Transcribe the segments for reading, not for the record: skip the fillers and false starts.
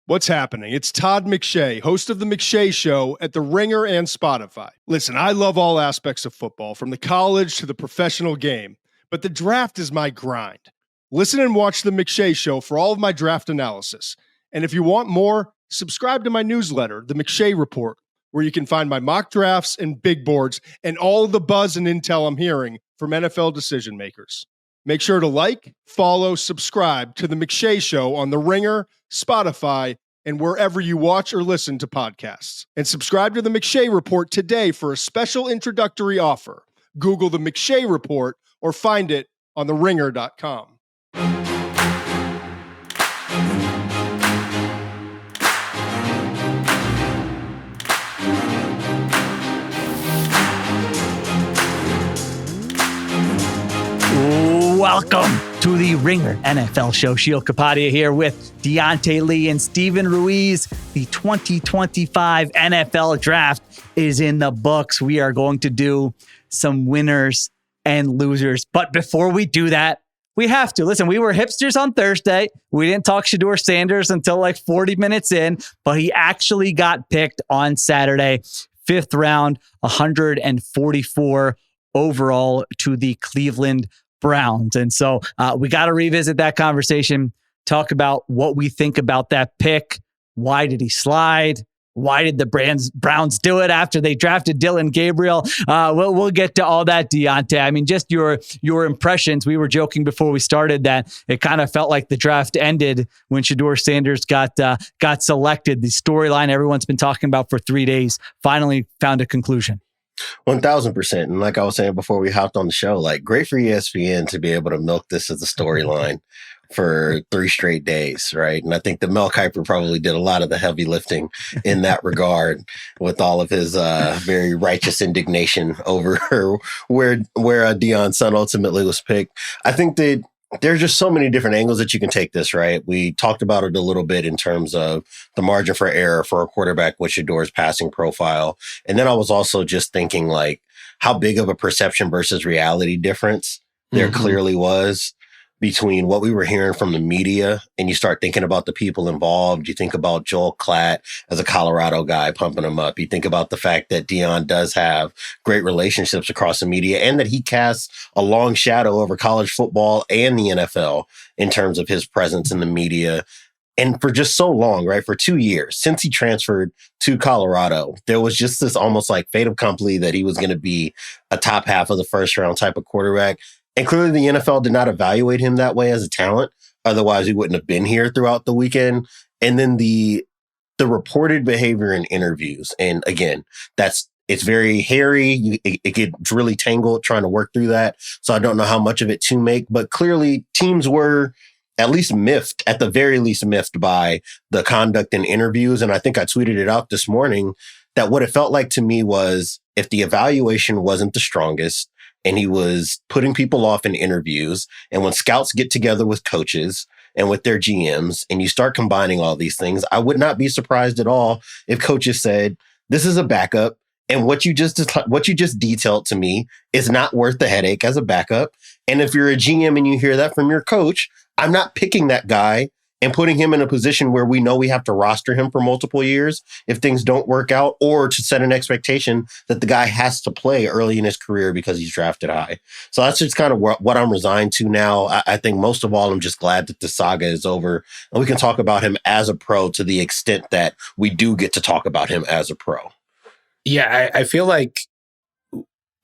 What's happening? It's Todd McShay, host of The McShay Show at The Ringer and Spotify. Listen, I love all aspects of football, from the college to the professional game, but the draft is my grind. Listen and watch The McShay Show for all of my draft analysis. And if you want more, subscribe to my newsletter, The McShay Report, where you can find my mock drafts and big boards and all of the buzz and intel I'm hearing from NFL decision makers. Make sure to like, follow, subscribe to The McShay Show on The Ringer, Spotify, and wherever you watch or listen to podcasts. And subscribe to The McShay Report today for a special introductory offer. Google The McShay Report or find it on theringer.com. Welcome to the Ringer NFL Show. Sheil Kapadia here with Diante Lee and Steven Ruiz. The 2025 NFL Draft is in the books. We are going to do some winners and losers. But before we do that, we have to. Listen, we were hipsters on Thursday. We didn't talk Shadeur Sanders until like 40 minutes in, but he actually got picked on Saturday. 5th round, 144 overall to the Cleveland Browns. And so we got to revisit that conversation, talk about what we think about that pick. Why did he slide? Why did the Browns do it after they drafted Dylan Gabriel? We'll get to all that, Diante. I mean, just your impressions. We were joking before we started that it kind of felt like the draft ended when Shedeur Sanders got selected. The storyline everyone's been talking about for 3 days finally found a conclusion. 1000%. And like I was saying before we hopped on the show, like great for ESPN to be able to milk this as a storyline for 3 straight days, right? And I think the Mel Kiper probably did a lot of the heavy lifting in that regard with all of his very righteous indignation over where Deion's son ultimately was picked. I think that there's just so many different angles that you can take this, right? We talked about it a little bit in terms of the margin for error for a quarterback with Shedeur's passing profile. And then I was also just thinking like how big of a perception versus reality difference there clearly was between what we were hearing from the media, and you start thinking about the people involved. You think about Joel Klatt as a Colorado guy pumping him up. You think about the fact that Deion does have great relationships across the media and that he casts a long shadow over college football and the NFL in terms of his presence in the media. And for just so long, right, for 2 years, since he transferred to Colorado, there was just this almost like fait accompli that he was going to be a top half of the first round type of quarterback. And clearly the NFL did not evaluate him that way as a talent. Otherwise, he wouldn't have been here throughout the weekend. And then the reported behavior in interviews. And again, it's very hairy. It gets really tangled trying to work through that. So I don't know how much of it to make. But clearly teams were at least miffed, at the very least miffed by the conduct in interviews. And I think I tweeted it out this morning that what it felt like to me was if the evaluation wasn't the strongest, and he was putting people off in interviews. And when scouts get together with coaches and with their GMs, and you start combining all these things, I would not be surprised at all if coaches said, this is a backup. And what you just detailed to me is not worth the headache as a backup. And if you're a GM and you hear that from your coach, I'm not picking that guy and putting him in a position where we know we have to roster him for multiple years if things don't work out, or to set an expectation that the guy has to play early in his career because he's drafted high. So that's just kind of what I'm resigned to now. I think most of all, I'm just glad that the saga is over and we can talk about him as a pro to the extent that we do get to talk about him as a pro. Yeah, I feel like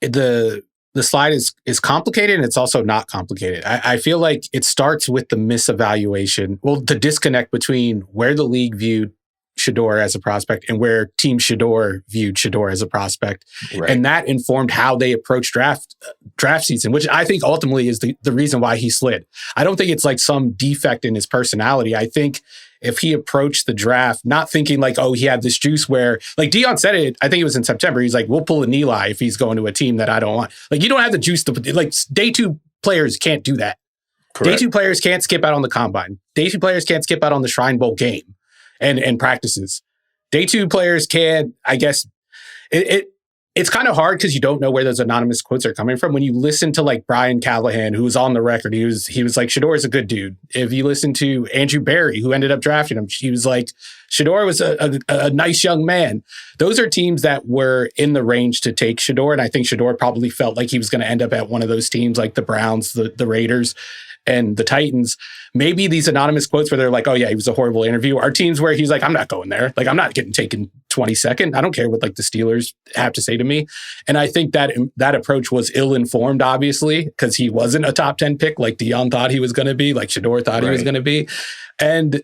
the slide is complicated and it's also not complicated. I feel like it starts with the misevaluation, the disconnect between where the league viewed Shedeur as a prospect and where Team Shedeur viewed Shedeur as a prospect. Right. And that informed how they approached draft season, which I think ultimately is the reason why he slid. I don't think it's like some defect in his personality. I think if he approached the draft, not thinking like, oh, he had this juice where, like Deion said it, I think it was in September, he's like, we'll pull an Eli if he's going to a team that I don't want. Like, you don't have the juice to, like, day 2 players can't do that. Correct. Day 2 players can't skip out on the combine. Day 2 players can't skip out on the Shrine Bowl game and practices. Day 2 players can, I guess, it's kind of hard because you don't know where those anonymous quotes are coming from. When you listen to like Brian Callahan, who was on the record, he was like, Shedeur is a good dude. If you listen to Andrew Barry, who ended up drafting him, he was like, Shedeur was a nice young man. Those are teams that were in the range to take Shedeur. And I think Shedeur probably felt like he was going to end up at one of those teams like the Browns, the Raiders, and the Titans. Maybe these anonymous quotes where they're like, oh yeah, he was a horrible interview, are teams where he's like, I'm not going there. Like, I'm not getting taken 22nd. I don't care what like the Steelers have to say to me. And I think that approach was ill-informed, obviously, because he wasn't a top 10 pick like Dion thought he was going to be, like Shedeur thought he was going to be. And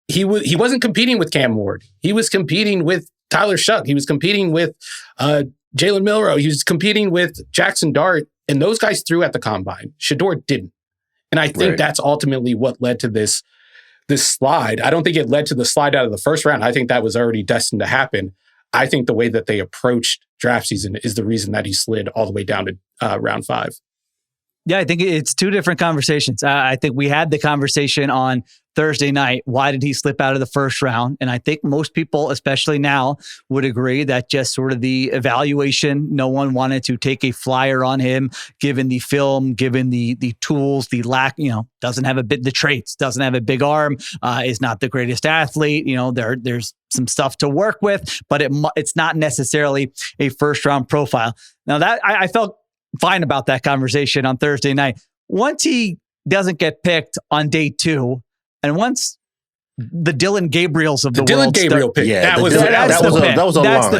he wasn't competing with Cam Ward. He was competing with Tyler Shuck. He was competing with Jalen Milroe. He was competing with Jackson Dart. And those guys threw at the combine. Shedeur didn't. And I think that's ultimately what led to this slide. I don't think it led to the slide out of the first round. I think that was already destined to happen. I think the way that they approached draft season is the reason that he slid all the way down to round 5. Yeah, I think it's two different conversations. I think we had the conversation on Thursday night. Why did he slip out of the first round? And I think most people, especially now, would agree that just sort of the evaluation, no one wanted to take a flyer on him, given the film, given the tools, the lack, doesn't have the traits, doesn't have a big arm, is not the greatest athlete. There's some stuff to work with, but it's not necessarily a first round profile. Now that I felt fine about that conversation on Thursday night. Once he doesn't get picked on day 2, and once the Dylan Gabriels of the world, Dylan Gabriel pick, that was a line.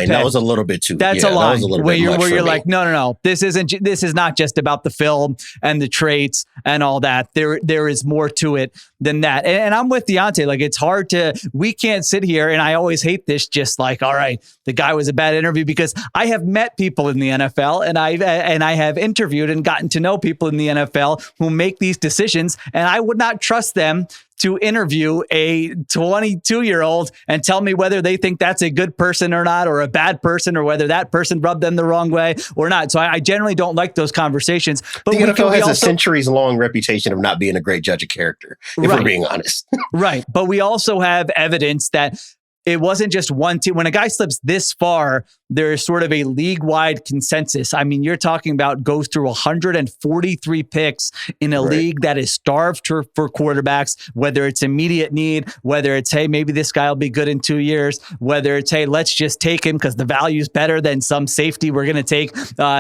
That was a little bit too. That's a line where you're like, no. This is not just about the film and the traits and all that. There is more to it than that. And I'm with Diante. Like, it's hard we can't sit here, and I always hate this, just like, all right, the guy was a bad interview, because I have met people in the NFL and I have interviewed and gotten to know people in the NFL who make these decisions, and I would not trust them to interview a 22-year-old and tell me whether they think that's a good person or not, or a bad person, or whether that person rubbed them the wrong way or not. So I generally don't like those conversations. But the NFL has a centuries-long reputation of not being a great judge of character, if we're being honest. Right. But we also have evidence that it wasn't just one team. When a guy slips this far, there's sort of a league-wide consensus. I mean, you're talking about goes through 143 picks in a league that is starved for quarterbacks, whether it's immediate need, whether it's, hey, maybe this guy will be good in 2 years, whether it's, hey, let's just take him because the value is better than some safety we're going to take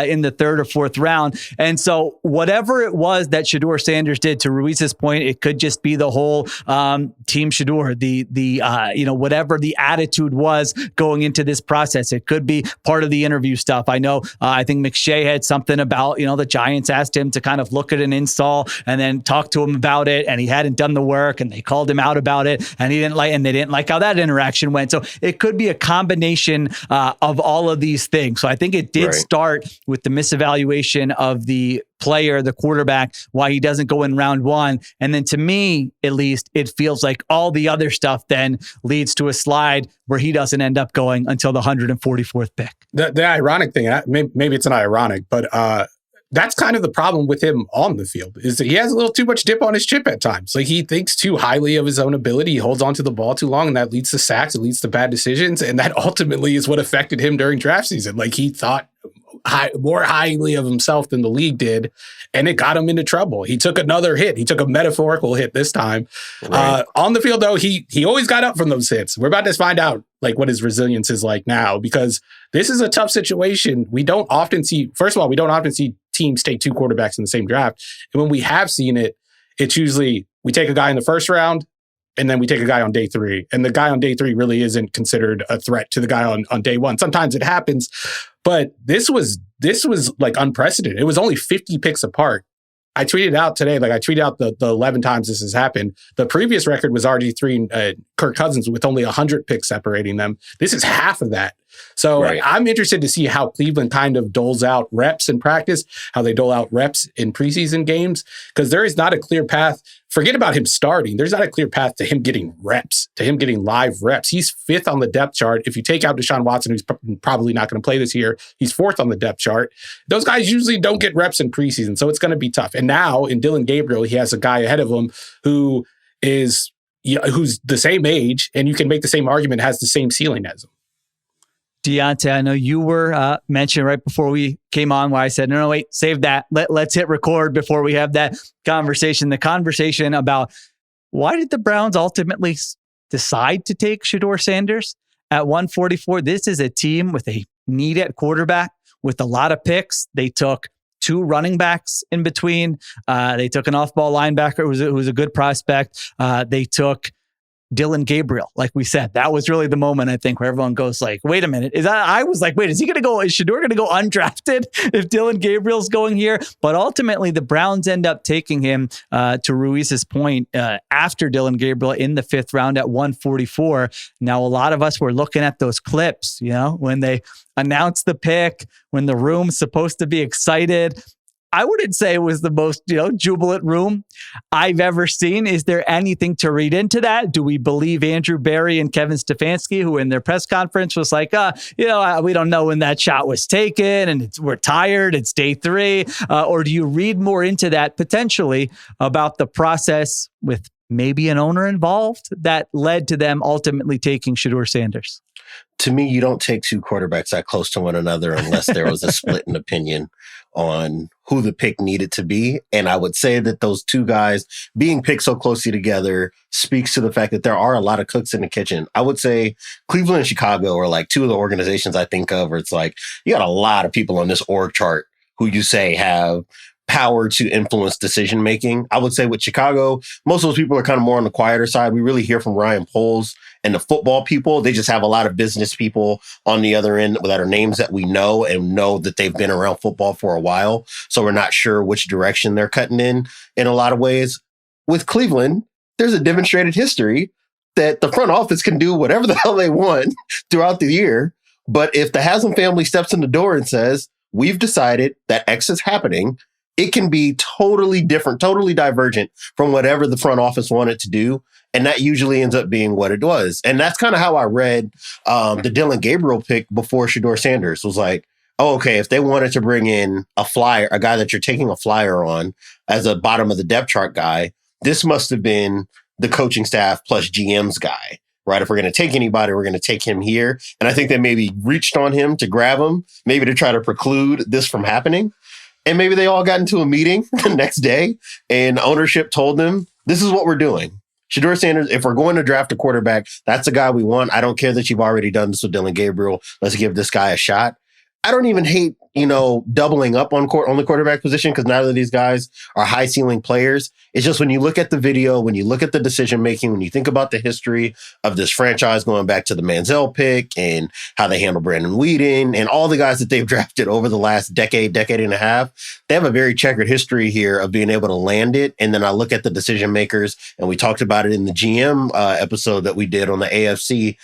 in the 3rd or 4th round. And so whatever it was that Shedeur Sanders did, to Ruiz's point, it could just be the whole team Shedeur, the whatever the attitude was going into this process. It could be part of the interview stuff. I know, I think McShay had something about, the Giants asked him to kind of look at an install and then talk to him about it, and he hadn't done the work, and they called him out about it, and they didn't like how that interaction went. So it could be a combination of all of these things. So I think it did start with the misevaluation of the player, the quarterback, why he doesn't go in round 1. And then to me, at least, it feels like all the other stuff then leads to a slide where he doesn't end up going until the 144th pick. The ironic thing, maybe it's not ironic, but that's kind of the problem with him on the field, is that he has a little too much dip on his chip at times. Like, he thinks too highly of his own ability. He holds onto the ball too long, and that leads to sacks. It leads to bad decisions. And that ultimately is what affected him during draft season. Like, he thought more highly of himself than the league did, and it got him into trouble. He took another hit. He took a metaphorical hit this time. On the field, though, he always got up from those hits. We're about to find out what his resilience is like now, because this is a tough situation. We don't often see teams take 2 quarterbacks in the same draft. And when we have seen it, it's usually we take a guy in the first round, and then we take a guy on day 3. And the guy on day 3 really isn't considered a threat to the guy on day 1. Sometimes it happens, but this was like unprecedented. It was only 50 picks apart. I tweeted out today, I tweeted out the 11 times this has happened. The previous record was RG3 and Kirk Cousins with only 100 picks separating them. This is half of that. So I'm interested to see how Cleveland kind of doles out reps in practice, how they dole out reps in preseason games, because there is not a clear path. Forget about him starting. There's not a clear path to him getting reps, to him getting live reps. He's 5th on the depth chart. If you take out Deshaun Watson, who's probably not going to play this year, he's 4th on the depth chart. Those guys usually don't get reps in preseason, so it's going to be tough. And now in Dylan Gabriel, he has a guy ahead of him who's the same age, and you can make the same argument, has the same ceiling as him. Diante, I know you were mentioned right before we came on where I said, no, wait, save that. Let's hit record before we have that conversation. The conversation about why did the Browns ultimately decide to take Shedeur Sanders at 144? This is a team with a need at quarterback with a lot of picks. They took 2 running backs in between. They took an off-ball linebacker who was a good prospect. They took Dillon Gabriel, like we said. That was really the moment, I think, where everyone goes like, wait a minute. I was like, wait, is Shedeur going to go undrafted if Dillon Gabriel's going here? But ultimately, the Browns end up taking him, to Ruiz's point, after Dillon Gabriel in the 5th round at 144. Now, a lot of us were looking at those clips, when they announced the pick, when the room's supposed to be excited. I wouldn't say it was the most, jubilant room I've ever seen. Is there anything to read into that? Do we believe Andrew Berry and Kevin Stefanski, who in their press conference was like, we don't know when that shot was taken and we're tired, it's day 3? Or do you read more into that potentially about the process with maybe an owner involved that led to them ultimately taking Shedeur Sanders? To me, you don't take 2 quarterbacks that close to one another unless there was a split in opinion on who the pick needed to be. And I would say that those 2 guys being picked so closely together speaks to the fact that there are a lot of cooks in the kitchen. I would say Cleveland and Chicago are like 2 of the organizations I think of where it's like, you got a lot of people on this org chart who you say have power to influence decision making. I would say with Chicago, most of those people are kind of more on the quieter side. We really hear from Ryan Poles and the football people. They just have a lot of business people on the other end that are names that we know and know that they've been around football for a while. So we're not sure which direction they're cutting in a lot of ways. With Cleveland, there's a demonstrated history that the front office can do whatever the hell they want throughout the year. But if the Haslam family steps in the door and says, we've decided that X is happening, it can be totally different, totally divergent from whatever the front office wanted to do. And that usually ends up being what it was. And that's kind of how I read the Dillon Gabriel pick before Shedeur Sanders. Was like, oh, okay, if they wanted to bring in a guy that you're taking a flyer on as a bottom of the depth chart guy, this must have been the coaching staff plus GM's guy, right? If we're going to take anybody, we're going to take him here. And I think they maybe reached on him to grab him, maybe to try to preclude this from happening. And maybe they all got into a meeting the next day and ownership told them, this is what we're doing. Shedeur Sanders, if we're going to draft a quarterback, that's the guy we want. I don't care that you've already done this with Dillon Gabriel. Let's give this guy a shot. I don't even hate, doubling up on the quarterback position because neither of these guys are high ceiling players. It's just when you look at the video, when you look at the decision making, when you think about the history of this franchise going back to the Manziel pick and how they handle Brandon Weeden and all the guys that they've drafted over the last decade and a half, they have a very checkered history here of being able to land it. And then I look at the decision makers, and we talked about it in the GM episode that we did on the AFC.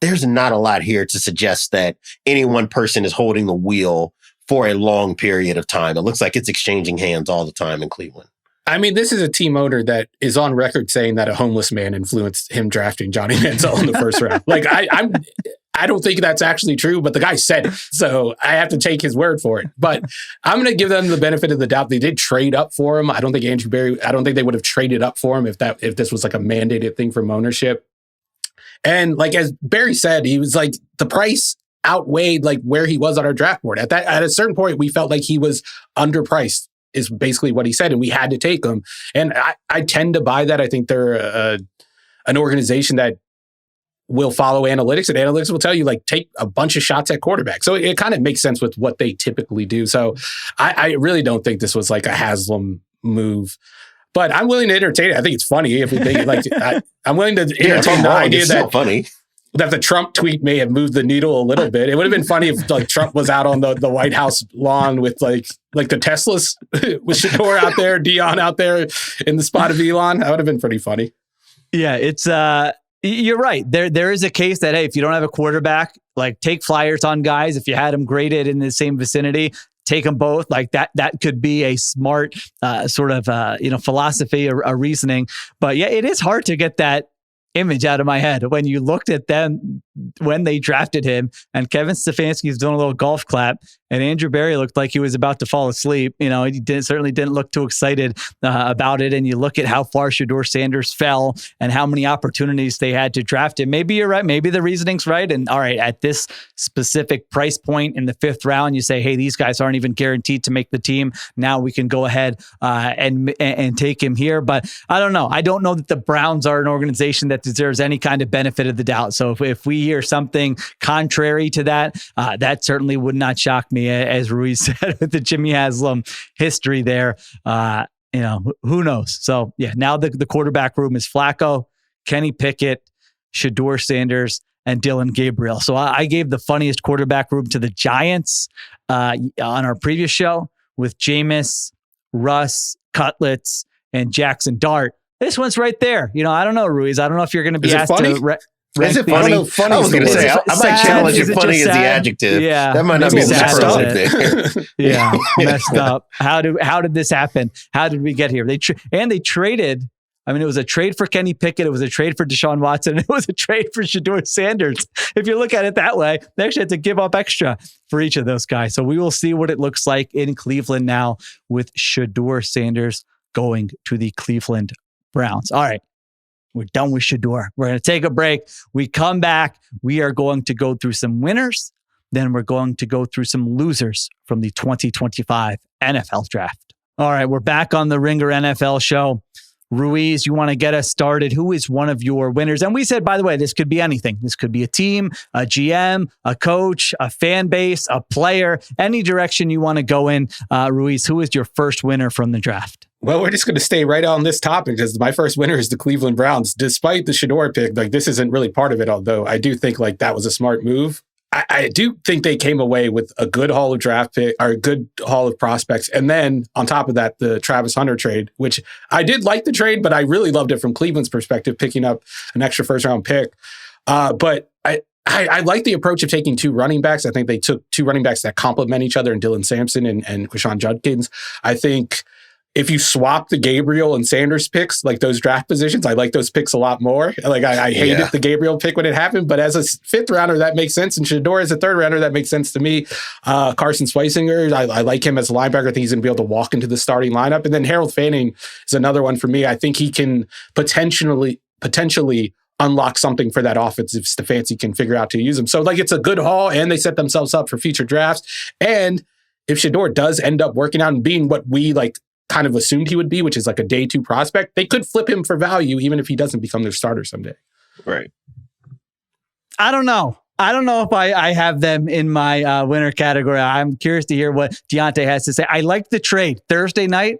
There's not a lot here to suggest that any one person is holding the wheel for a long period of time. It looks like it's exchanging hands all the time in Cleveland. I mean, this is a team owner that is on record saying that a homeless man influenced him drafting Johnny Manziel in the first round. Like, I don't think that's actually true, but the guy said it. So I have to take his word for it. But I'm going to give them the benefit of the doubt. They did trade up for him. I don't think they would have traded up for him if this was like a mandated thing from ownership. And like, as Barry said, he was like, the price outweighed like where he was on our draft board. At a certain point, we felt like he was underpriced, is basically what he said. And we had to take him. And I tend to buy that. I think they're an organization that will follow analytics, and analytics will tell you like take a bunch of shots at quarterback. So it kind of makes sense with what they typically do. So I really don't think this was like a Haslam move. But I'm willing to entertain it. I think it's funny if we think like I'm willing to entertain the idea that the Trump tweet may have moved the needle a little bit. It would have been funny if like Trump was out on the White House lawn with like the Teslas with Shedeur out there, Dion out there in the spot of Elon. That would have been pretty funny. Yeah, it's you're right. There is a case that, hey, if you don't have a quarterback, like take flyers on guys. If you had them graded in the same vicinity, take them both. Like that could be a smart sort of philosophy or a reasoning. But yeah, it is hard to get that image out of my head when you looked at them when they drafted him, and Kevin Stefanski's doing a little golf clap And Andrew Berry looked like he was about to fall asleep. He certainly didn't look too excited about it. And you look at how far Shedeur Sanders fell and how many opportunities they had to draft him. Maybe you're right. Maybe the reasoning's right. And all right, at this specific price point in the 5th round, you say, hey, these guys aren't even guaranteed to make the team. Now we can go ahead and take him here. But I don't know. I don't know that the Browns are an organization that deserves any kind of benefit of the doubt. So if we hear something contrary to that, that certainly would not shock me. As Ruiz said, with the Jimmy Haslam history there, who knows? So yeah, now the quarterback room is Flacco, Kenny Pickett, Shedeur Sanders, and Dillon Gabriel. So I gave the funniest quarterback room to the Giants on our previous show with Jameis, Russ, Cutlets, and Jackson Dart. This one's right there. I don't know, Ruiz. I don't know if you're going to be asked to... Is it funny? I was going to say, I might challenge if funny is the adjective. Yeah. That might not be the superlative there. Yeah. Messed up. How did this happen? How did we get here? They traded. I mean, it was a trade for Kenny Pickett. It was a trade for Deshaun Watson. And it was a trade for Shedeur Sanders. If you look at it that way, they actually had to give up extra for each of those guys. So we will see what it looks like in Cleveland now with Shedeur Sanders going to the Cleveland Browns. All right. We're done with Shedeur. We're going to take a break. We come back. We are going to go through some winners. Then we're going to go through some losers from the 2025 NFL Draft. All right, we're back on the Ringer NFL show. Ruiz, you want to get us started? Who is one of your winners? And we said, by the way, this could be anything. This could be a team, a GM, a coach, a fan base, a player, any direction you want to go in. Ruiz, who is your first winner from the draft? Well, we're just going to stay right on this topic because my first winner is the Cleveland Browns. Despite the Shedeur pick, this isn't really part of it, although I do think that was a smart move. I do think they came away with a good haul of draft pick or a good haul of prospects. And then on top of that, the Travis Hunter trade, which I did like the trade, but I really loved it from Cleveland's perspective, picking up an extra 1st round pick. But I like the approach of taking 2 running backs. I think they took 2 running backs that complement each other in Dylan Sampson and Quishon Judkins. I think if you swap the Gabriel and Sanders picks, those draft positions, I like those picks a lot more. I hated the Gabriel pick when it happened, but as a 5th rounder, that makes sense. And Shedeur as a 3rd rounder, that makes sense to me. Carson Schweisinger, I like him as a linebacker. I think he's going to be able to walk into the starting lineup. And then Harold Fanning is another one for me. I think he can potentially unlock something for that offense if Stefanski can figure out to use him. So it's a good haul, and they set themselves up for future drafts. And if Shedeur does end up working out and being what we kind of assumed he would be, which is a day 2 prospect, they could flip him for value even if he doesn't become their starter someday. Right. I don't know if I have them in my winner category. I'm curious to hear what Diante has to say. I liked the trade. Thursday night,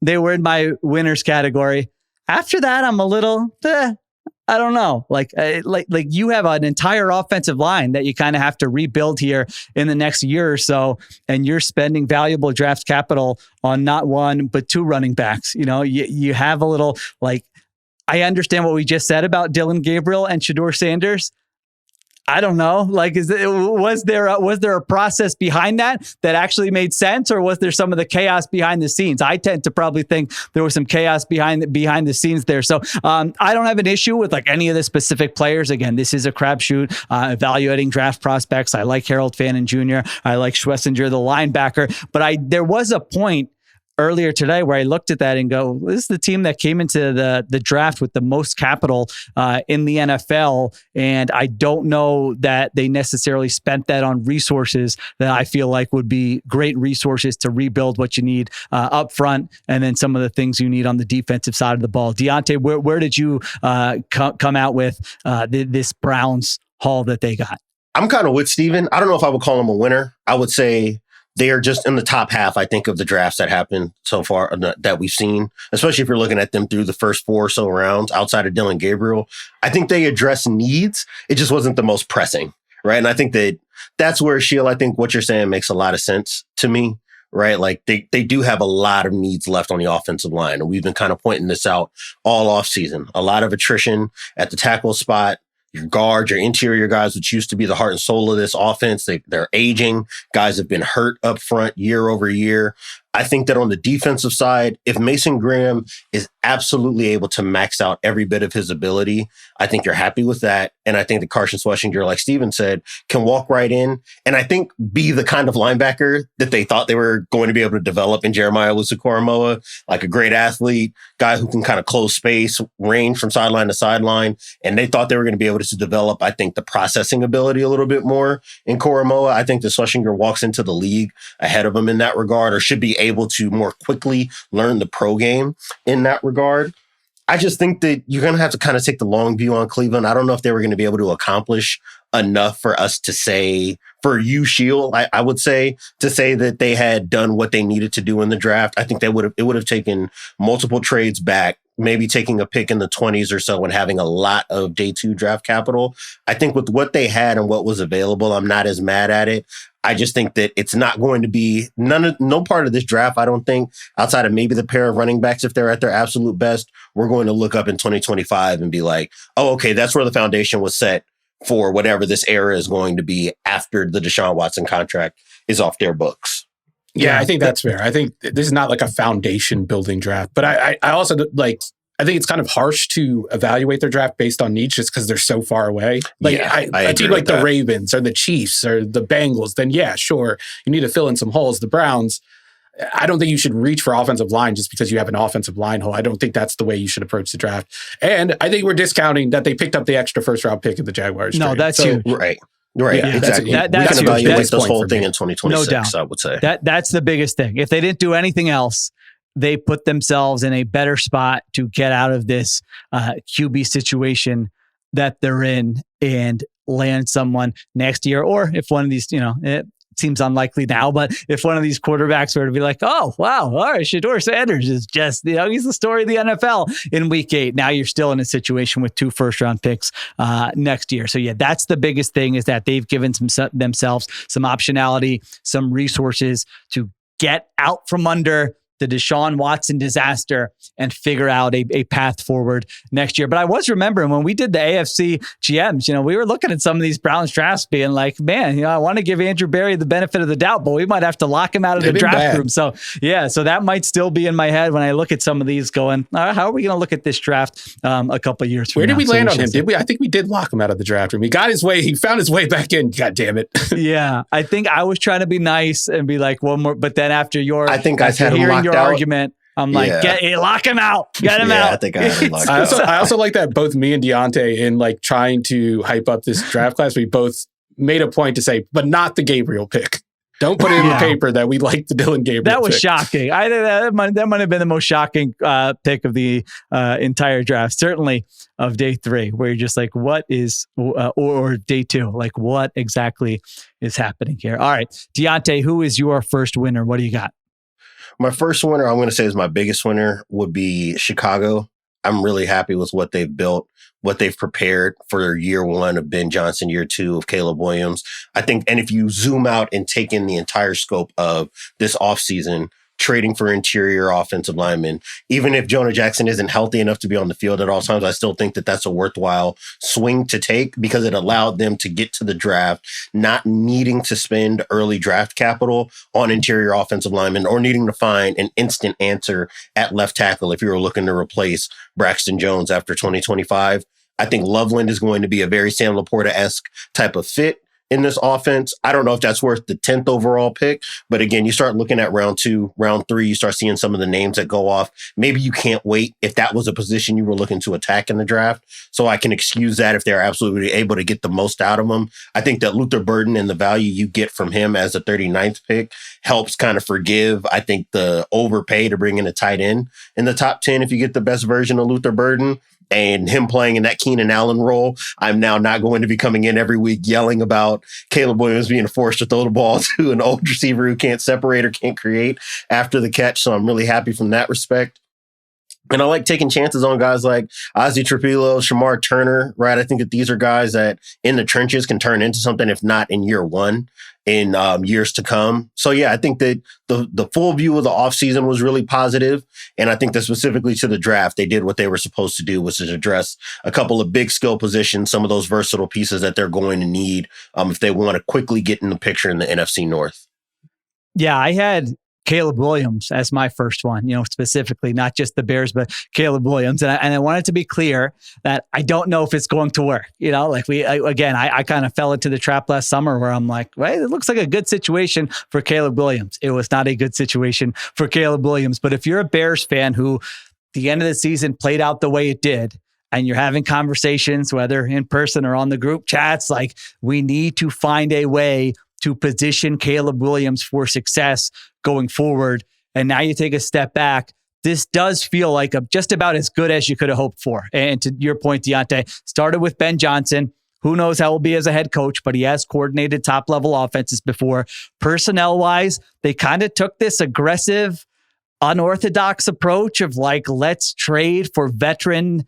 they were in my winners category. After that, I'm a little, I don't know. You have an entire offensive line that you kind of have to rebuild here in the next year or so, and you're spending valuable draft capital on not 1 but 2 running backs. You have a little I understand what we just said about Dillon Gabriel and Shedeur Sanders. I don't know. Was there a process behind that actually made sense, or was there some of the chaos behind the scenes? I tend to probably think there was some chaos behind the scenes there. So I don't have an issue with any of the specific players. Again, this is a crapshoot evaluating draft prospects. I like Harold Fannin Jr. I like Schwessinger, the linebacker, but there was a point earlier today where I looked at that and go, this is the team that came into the draft with the most capital in the NFL. And I don't know that they necessarily spent that on resources that I feel like would be great resources to rebuild what you need up front. And then some of the things you need on the defensive side of the ball. Diante, where did you come out with this Browns haul that they got? I'm kind of with Steven. I don't know if I would call them a winner. I would say they are just in the top half, I think, of the drafts that happened so far that we've seen, especially if you're looking at them through the first 4 or so rounds outside of Dillon Gabriel. I think they address needs. It just wasn't the most pressing, right? And I think that's where Sheil, I think what you're saying makes a lot of sense to me, right? They do have a lot of needs left on the offensive line. And we've been kind of pointing this out all off season. A lot of attrition at the tackle spot. Your guards, your interior guys, which used to be the heart and soul of this offense, they're aging. Guys have been hurt up front year over year. I think that on the defensive side, if Mason Graham is absolutely able to max out every bit of his ability, I think you're happy with that. And I think that Carson Schlesinger, like Steven said, can walk right in and I think be the kind of linebacker that they thought they were going to be able to develop in Jeremiah Owusu-Koramoah, like a great athlete, guy who can kind of close space, range from sideline to sideline. And they thought they were going to be able to develop, I think, the processing ability a little bit more in Koramoah. I think that Schlesinger walks into the league ahead of him in that regard, or should be able to more quickly learn the pro game in that regard. I just think that you're going to have to kind of take the long view on Cleveland. I don't know if they were going to be able to accomplish enough for us to say, for you, Sheil, I would say, to say that they had done what they needed to do in the draft. I think it would have taken multiple trades back, maybe taking a pick in the 20s or so and having a lot of day 2 draft capital. I think with what they had and what was available, I'm not as mad at it. I just think that it's not going to be no part of this draft. I don't think, outside of maybe the pair of running backs, if they're at their absolute best, we're going to look up in 2025 and be like, oh, okay, that's where the foundation was set for whatever this era is going to be after the Deshaun Watson contract is off their books. Yeah, I think that's fair. I think this is not like a foundation building draft, but I also I think it's kind of harsh to evaluate their draft based on needs just because they're so far away. Like a team like the Ravens or the Chiefs or the Bengals, then yeah, sure, you need to fill in some holes. The Browns, I don't think you should reach for offensive line just because you have an offensive line hole. I don't think that's the way you should approach the draft. And I think we're discounting that they picked up the extra first round pick of the Jaguars. No, that's huge. Right. Yeah, exactly. That's we can evaluate this whole thing in 2026, no doubt. I would say. That's the biggest thing. If they didn't do anything else, they put themselves in a better spot to get out of this QB situation that they're in and land someone next year. Or if one of these, it seems unlikely now, but if one of these quarterbacks were to be like, oh, wow, all right, Shedeur Sanders is just, he's the story of the NFL in week 8. Now you're still in a situation with 2 first-round picks next year. So yeah, that's the biggest thing, is that they've given themselves some optionality, some resources to get out from under the Deshaun Watson disaster and figure out a path forward next year. But I was remembering when we did the AFC GMs, we were looking at some of these Browns drafts being like, man, I want to give Andrew Berry the benefit of the doubt, but we might have to lock him out of the draft room. So yeah, so that might still be in my head when I look at some of these going, how are we going to look at this draft a couple of years from Where now? did we land on him? Did we? I think we did lock him out of the draft room. He found his way back in. God damn it. Yeah. I think I was trying to be nice and be like one more, but then after I think I had him locked out. Argument, I'm like, lock him out. Get him out. I think I had him locked out. I also like that both me and Diante, in like trying to hype up this draft class, we both made a point to say, but not the Gabriel pick. Don't put it in the paper that we like the Dylan Gabriel That was pick. shocking. That might have been the most shocking pick of the entire draft, certainly of day 3, where you're just like, what is, or day 2, like what exactly is happening here? All right, Diante, who is your first winner? What do you got? My first winner, I'm going to say is my biggest winner, would be Chicago. I'm really happy with what they've built, what they've prepared for year 1 of Ben Johnson, year 2 of Caleb Williams. I think, and if you zoom out and take in the entire scope of this offseason, trading for interior offensive linemen, even if Jonah Jackson isn't healthy enough to be on the field at all times, I still think that that's a worthwhile swing to take, because it allowed them to get to the draft not needing to spend early draft capital on interior offensive linemen, or needing to find an instant answer at left tackle if you were looking to replace Braxton Jones after 2025. I think Loveland is going to be a very Sam Laporta-esque type of fit in this offense. I don't know if that's worth the 10th overall pick, but again, you start looking at round 2, round 3, you start seeing some of the names that go off. Maybe you can't wait if that was a position you were looking to attack in the draft. So I can excuse that if they're absolutely able to get the most out of them. I think that Luther Burden and the value you get from him as a 39th pick helps kind of forgive, I think, the overpay to bring in a tight end in the top 10 if you get the best version of Luther Burden. And him playing in that Keenan Allen role, I'm now not going to be coming in every week yelling about Caleb Williams being forced to throw the ball to an old receiver who can't separate or can't create after the catch. So I'm really happy from that respect. And I like taking chances on guys like Ozzie Trapilo, Shamar Turner, right? I think that these are guys that in the trenches can turn into something, if not in year 1, in years to come. So yeah, I think that the full view of the offseason was really positive. And I think that specifically to the draft, they did what they were supposed to do, which is address a couple of big skill positions, some of those versatile pieces that they're going to need if they want to quickly get in the picture in the NFC North. Yeah, I had Caleb Williams as my first one, specifically, not just the Bears, but Caleb Williams. And I wanted to be clear that I don't know if it's going to work. I kind of fell into the trap last summer where I'm like, well, it looks like a good situation for Caleb Williams. It was not a good situation for Caleb Williams. But if you're a Bears fan who the end of the season played out the way it did, and you're having conversations, whether in person or on the group chats, like, we need to find a way to position Caleb Williams for success going forward. And now you take a step back. This does feel like just about as good as you could have hoped for. And to your point, Diante, started with Ben Johnson. Who knows how he'll be as a head coach, but he has coordinated top-level offenses before. Personnel-wise, they kind of took this aggressive, unorthodox approach of like, let's trade for veteran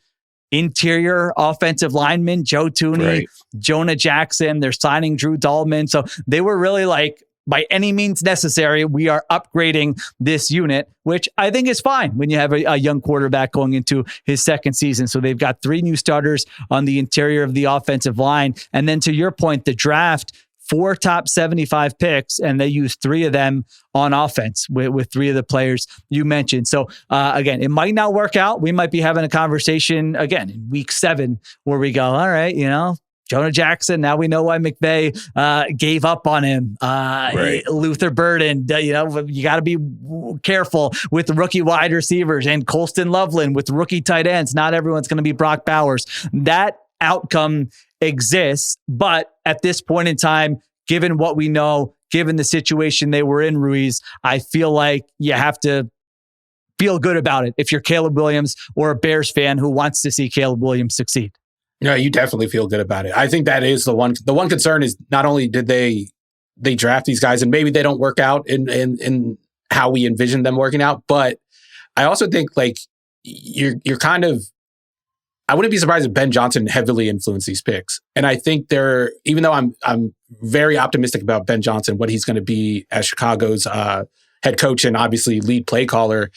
interior offensive linemen, Joe Tooney, right, Jonah Jackson. They're signing Drew Dahlman. So they were really like, by any means necessary, we are upgrading this unit, which I think is fine when you have a young quarterback going into his second season. So they've got 3 new starters on the interior of the offensive line. And then to your point, the draft, 4 top 75 picks, and they used 3 of them on offense with 3 of the players you mentioned. So again, it might not work out. We might be having a conversation again in week 7 where we go, all right, Jonah Jackson, now we know why McVay gave up on him. Right. Luther Burden, you got to be careful with the rookie wide receivers, and Colston Loveland with rookie tight ends. Not everyone's going to be Brock Bowers. That outcome exists, but at this point in time, given what we know, given the situation they were in, Ruiz, I feel like you have to feel good about it if you're Caleb Williams or a Bears fan who wants to see Caleb Williams succeed. No, you definitely feel good about it. I think that is the one. The one concern is not only did they draft these guys and maybe they don't work out in how we envision them working out, but I also think like you're kind of, I wouldn't be surprised if Ben Johnson heavily influenced these picks. And I think even though I'm very optimistic about Ben Johnson, what he's going to be as Chicago's head coach and obviously lead play caller,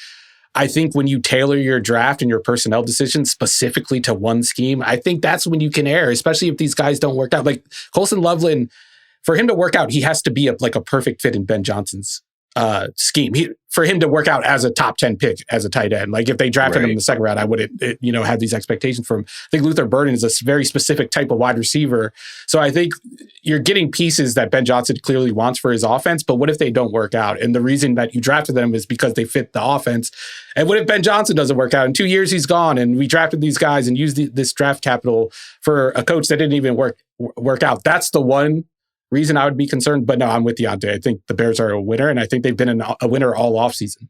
I think when you tailor your draft and your personnel decisions specifically to one scheme, I think that's when you can err, especially if these guys don't work out. Like Colston Loveland, for him to work out, he has to be a perfect fit in Ben Johnson's scheme. For him to work out as a top 10 pick as a tight end. Like if they drafted him in the second round, I wouldn't, have these expectations for him. I think Luther Burden is a very specific type of wide receiver. So I think you're getting pieces that Ben Johnson clearly wants for his offense, but what if they don't work out? And the reason that you drafted them is because they fit the offense. And what if Ben Johnson doesn't work out? In 2 years, he's gone, and we drafted these guys and used this draft capital for a coach that didn't even work out. That's the one reason I would be concerned. But no, I'm with Diante. I think the Bears are a winner, and I think they've been a winner all offseason.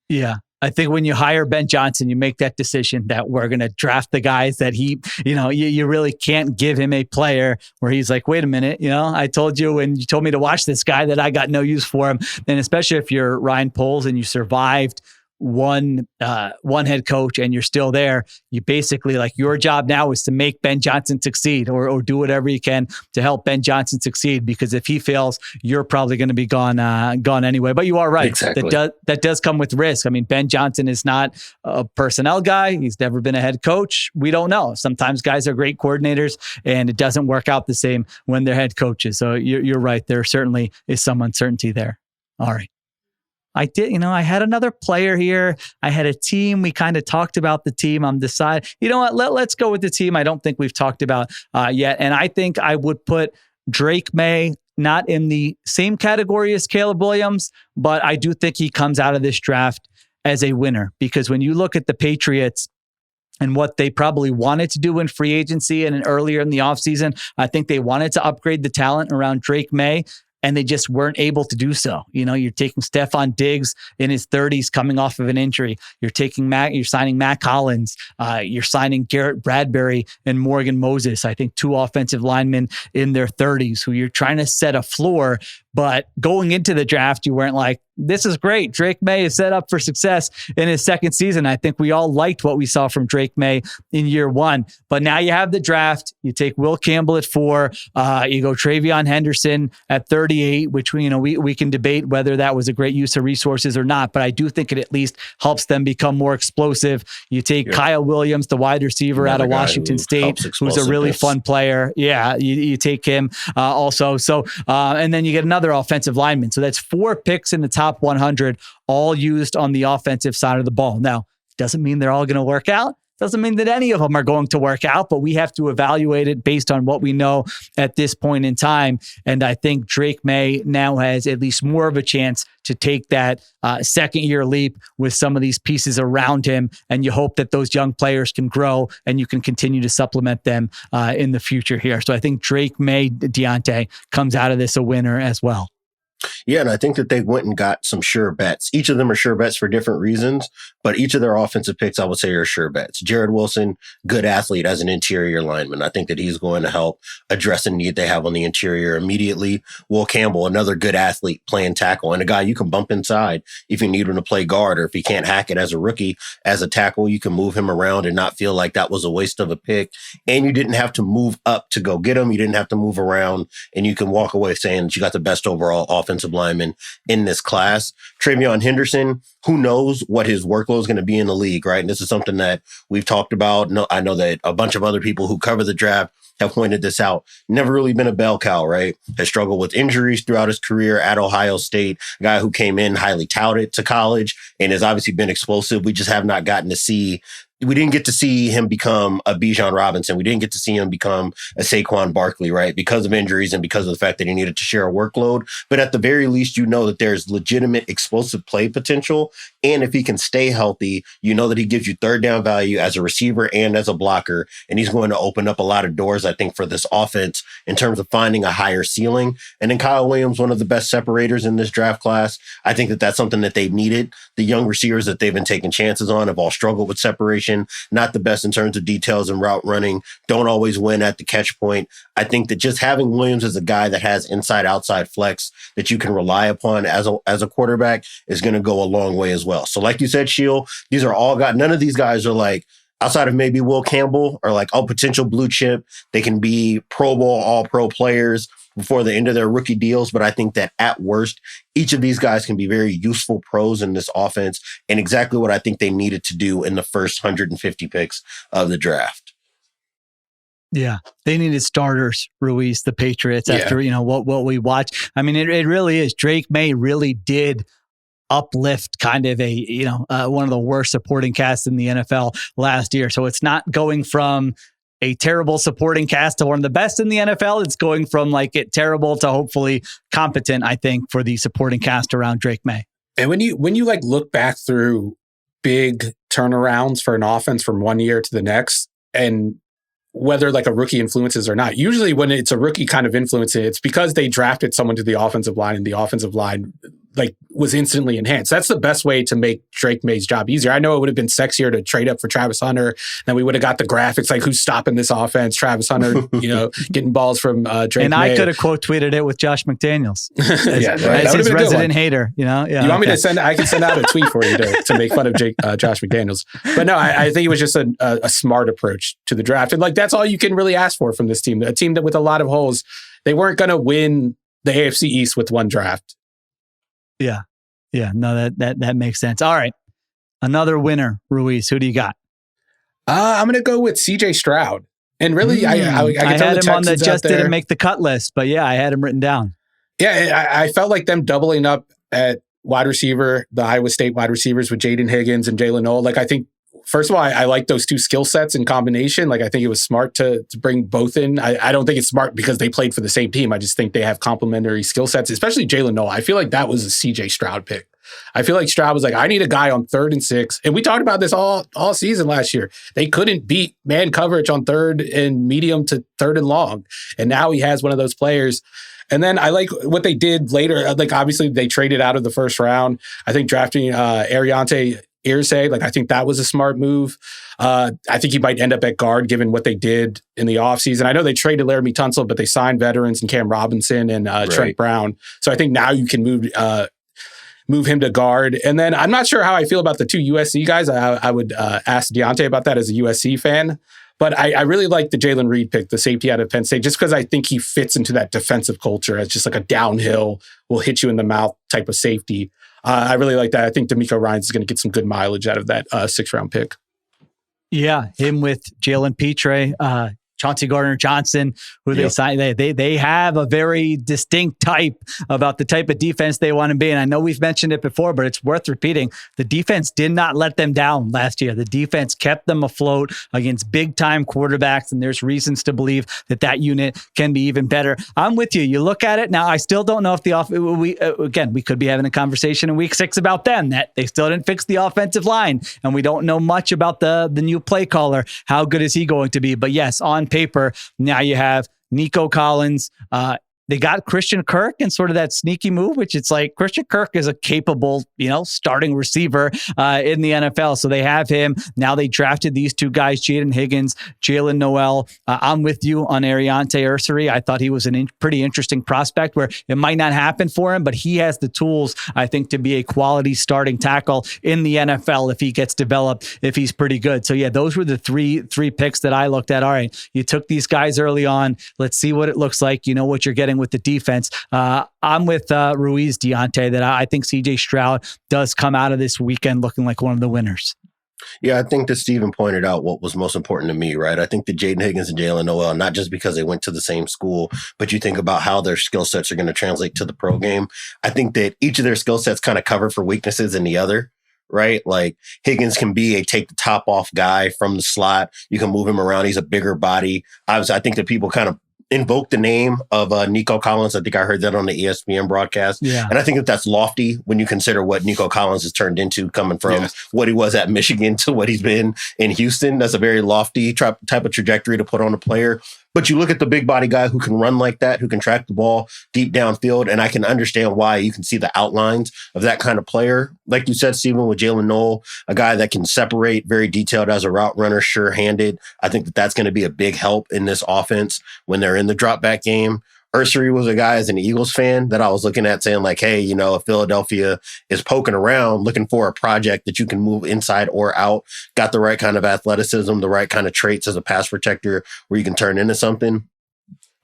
Yeah. I think when you hire Ben Johnson, you make that decision that we're going to draft the guys that you really can't give him a player where he's like, wait a minute, I told you when you told me to watch this guy that I got no use for him. And especially if you're Ryan Poles and you survived one head coach and you're still there, you basically like your job now is to make Ben Johnson succeed or do whatever you can to help Ben Johnson succeed, because if he fails, you're probably going to be gone anyway. But you are right. Exactly. That does come with risk. I mean, Ben Johnson is not a personnel guy. He's never been a head coach. We don't know. Sometimes guys are great coordinators and it doesn't work out the same when they're head coaches. So you're right. There certainly is some uncertainty there. All right. I did, I had another player here. I had a team. We kind of talked about the team. I'm deciding, what, let's go with the team I don't think we've talked about yet. And I think I would put Drake May not in the same category as Caleb Williams, but I do think he comes out of this draft as a winner, because when you look at the Patriots and what they probably wanted to do in free agency and earlier in the offseason, I think they wanted to upgrade the talent around Drake May, and they just weren't able to do so. You're taking Stephon Diggs in his 30s coming off of an injury. You're signing Matt Collins. You're signing Garrett Bradbury and Morgan Moses. I think 2 offensive linemen in their 30s who you're trying to set a floor. But going into the draft, you weren't like, this is great. Drake May is set up for success in his second season. I think we all liked what we saw from Drake May in year 1. But now you have the draft. You take Will Campbell at 4. You go Travion Henderson at 38, which we can debate whether that was a great use of resources or not. But I do think it at least helps them become more explosive. You take Kyle Williams, the wide receiver out of Washington State, who's a really fun player. Yeah, you take him also. So and then you get another other offensive linemen. So that's 4 picks in the top 100, all used on the offensive side of the ball. Now, doesn't mean they're all going to work out. Doesn't mean that any of them are going to work out, but we have to evaluate it based on what we know at this point in time. And I think Drake May now has at least more of a chance to take that second year leap with some of these pieces around him. And you hope that those young players can grow and you can continue to supplement them in the future here. So I think Drake May, Diante, comes out of this a winner as well. Yeah, and I think that they went and got some sure bets. Each of them are sure bets for different reasons, but each of their offensive picks, I would say, are sure bets. Jared Wilson, good athlete as an interior lineman. I think that he's going to help address a need they have on the interior immediately. Will Campbell, another good athlete playing tackle, and a guy you can bump inside if you need him to play guard, or if he can't hack it as a rookie, as a tackle, you can move him around and not feel like that was a waste of a pick. And you didn't have to move up to go get him. You didn't have to move around, and you can walk away saying that you got the best overall offensive lineman in this class. Travion Henderson, who knows what his workload is going to be in the league, right? And this is something that we've talked about. No, I know that a bunch of other people who cover the draft have pointed this out. Never really been a bell cow, right? Has struggled with injuries throughout his career at Ohio State. A guy who came in highly touted to college and has obviously been explosive. We just have not gotten to see. We didn't get to see him become a Bijan Robinson. We didn't get to see him become a Saquon Barkley, right? Because of injuries and because of the fact that he needed to share a workload. But at the very least, you know that there's legitimate explosive play potential. And if he can stay healthy, you know that he gives you third down value as a receiver and as a blocker. And he's going to open up a lot of doors, I think, for this offense in terms of finding a higher ceiling. And then Kyle Williams, one of the best separators in this draft class. I think that that's something that they've needed. The young receivers that they've been taking chances on have all struggled with separation. Not the best in terms of details and route running, don't always win at the catch point. I think that just having Williams as a guy that has inside-outside flex that you can rely upon as a quarterback is going to go a long way as well. So like you said, Sheil, these are all guys. None of these guys are like, outside of maybe Will Campbell, are like, oh, potential blue chip. They can be Pro Bowl, all-pro players before the end of their rookie deals. But I think that at worst, each of these guys can be very useful pros in this offense and exactly what I think they needed to do in the first 150 picks of the draft. Yeah, they needed starters, Ruiz, the Patriots, after, what we watched. I mean, it really is. Drake May really did uplift kind of one of the worst supporting casts in the NFL last year. So it's not going from a terrible supporting cast to one of the best in the NFL. It's going from like it terrible to hopefully competent, I think, for the supporting cast around Drake May. And when you like look back through big turnarounds for an offense from one year to the next, and whether like a rookie influences or not, usually when it's a rookie kind of influence, it's because they drafted someone to the offensive line and the offensive line like was instantly enhanced. That's the best way to make Drake May's job easier. I know it would have been sexier to trade up for Travis Hunter. Then we would have got the graphics like who's stopping this offense, Travis Hunter, getting balls from Drake and May. I could have quote tweeted it with Josh McDaniels as, right. as his resident hater. Yeah, you want me to send? I can send out a tweet for you to make fun of Josh McDaniels. But no, I think it was just a smart approach to the draft, and like that's all you can really ask for from this team. A team that with a lot of holes, they weren't going to win the AFC East with one draft. Yeah. No, that makes sense. All right. Another winner, Ruiz. Who do you got? I'm going to go with CJ Stroud. And really, I had him on the just didn't make the cut list, but yeah, I had him written down. Yeah, I felt like them doubling up at wide receiver, the Iowa State wide receivers with Jaden Higgins and Jalen Noel. Like, I think, first of all, I like those two skill sets in combination. Like, I think it was smart to bring both in. I don't think it's smart because they played for the same team. I just think they have complementary skill sets, especially Jalen Noel. I feel like that was a CJ Stroud pick. I feel like Stroud was like, I need a guy on 3rd and 6. And we talked about this all season last year. They couldn't beat man coverage on 3rd and medium to 3rd and long. And now he has one of those players. And then I like what they did later. Like, obviously, they traded out of the first round. I think drafting Ariante Irsay, like I think that was a smart move. I think he might end up at guard given what they did in the offseason. I know they traded Laramie Tunsil, but they signed veterans and Cam Robinson and Trent Brown. So I think now you can move him to guard. And then I'm not sure how I feel about the two USC guys. I would ask Diante about that as a USC fan. But I really like the Jalen Reed pick, the safety out of Penn State, just because I think he fits into that defensive culture as just like a downhill, will hit you in the mouth type of safety. I really like that. I think D'Amico Ryans is going to get some good mileage out of that 6th round pick. Yeah, him with Jalen Petre, Chauncey Gardner-Johnson, who Yep. they signed. They have a very distinct type about the type of defense they want to be. And I know we've mentioned it before, but it's worth repeating. The defense did not let them down last year. The defense kept them afloat against big-time quarterbacks, and there's reasons to believe that unit can be even better. I'm with you. You look at it now. I still don't know if we could be having a conversation in week 6 about them, that they still didn't fix the offensive line, and we don't know much about the new play caller. How good is he going to be? But yes, on paper, now you have Nico Collins. They got Christian Kirk in sort of that sneaky move, which it's like Christian Kirk is a capable, starting receiver in the NFL. So they have him. Now they drafted these 2 guys, Jaden Higgins, Jalen Noel. I'm with you on Ariante Ursary. I thought he was a pretty interesting prospect where it might not happen for him, but he has the tools, I think, to be a quality starting tackle in the NFL if he gets developed, if he's pretty good. So yeah, those were the three picks that I looked at. All right, you took these guys early on. Let's see what it looks like. You know what you're getting with the defense. I'm with Ruiz, Diante, that I think CJ Stroud does come out of this weekend looking like one of the winners. Yeah, I think that Steven pointed out what was most important to me, right? I think that Jaden Higgins and Jalen Noel, not just because they went to the same school, but you think about how their skill sets are going to translate to the pro game. I think that each of their skill sets kind of cover for weaknesses in the other, right? Like Higgins can be a take the top off guy from the slot. You can move him around. He's a bigger body. Obviously, I think that people kind of invoke the name of Nico Collins. I think I heard that on the ESPN broadcast. Yeah. And I think that that's lofty when you consider what Nico Collins has turned into, coming from what he was at Michigan to what he's been in Houston. That's a very lofty type of trajectory to put on a player. But you look at the big body guy who can run like that, who can track the ball deep downfield, and I can understand why you can see the outlines of that kind of player. Like you said, Steven, with Jalen Noel, a guy that can separate, very detailed as a route runner, sure-handed. I think that that's going to be a big help in this offense when they're in the drop back game. Ursary was a guy as an Eagles fan that I was looking at saying like, hey, if Philadelphia is poking around looking for a project that you can move inside or out, got the right kind of athleticism, the right kind of traits as a pass protector where you can turn into something.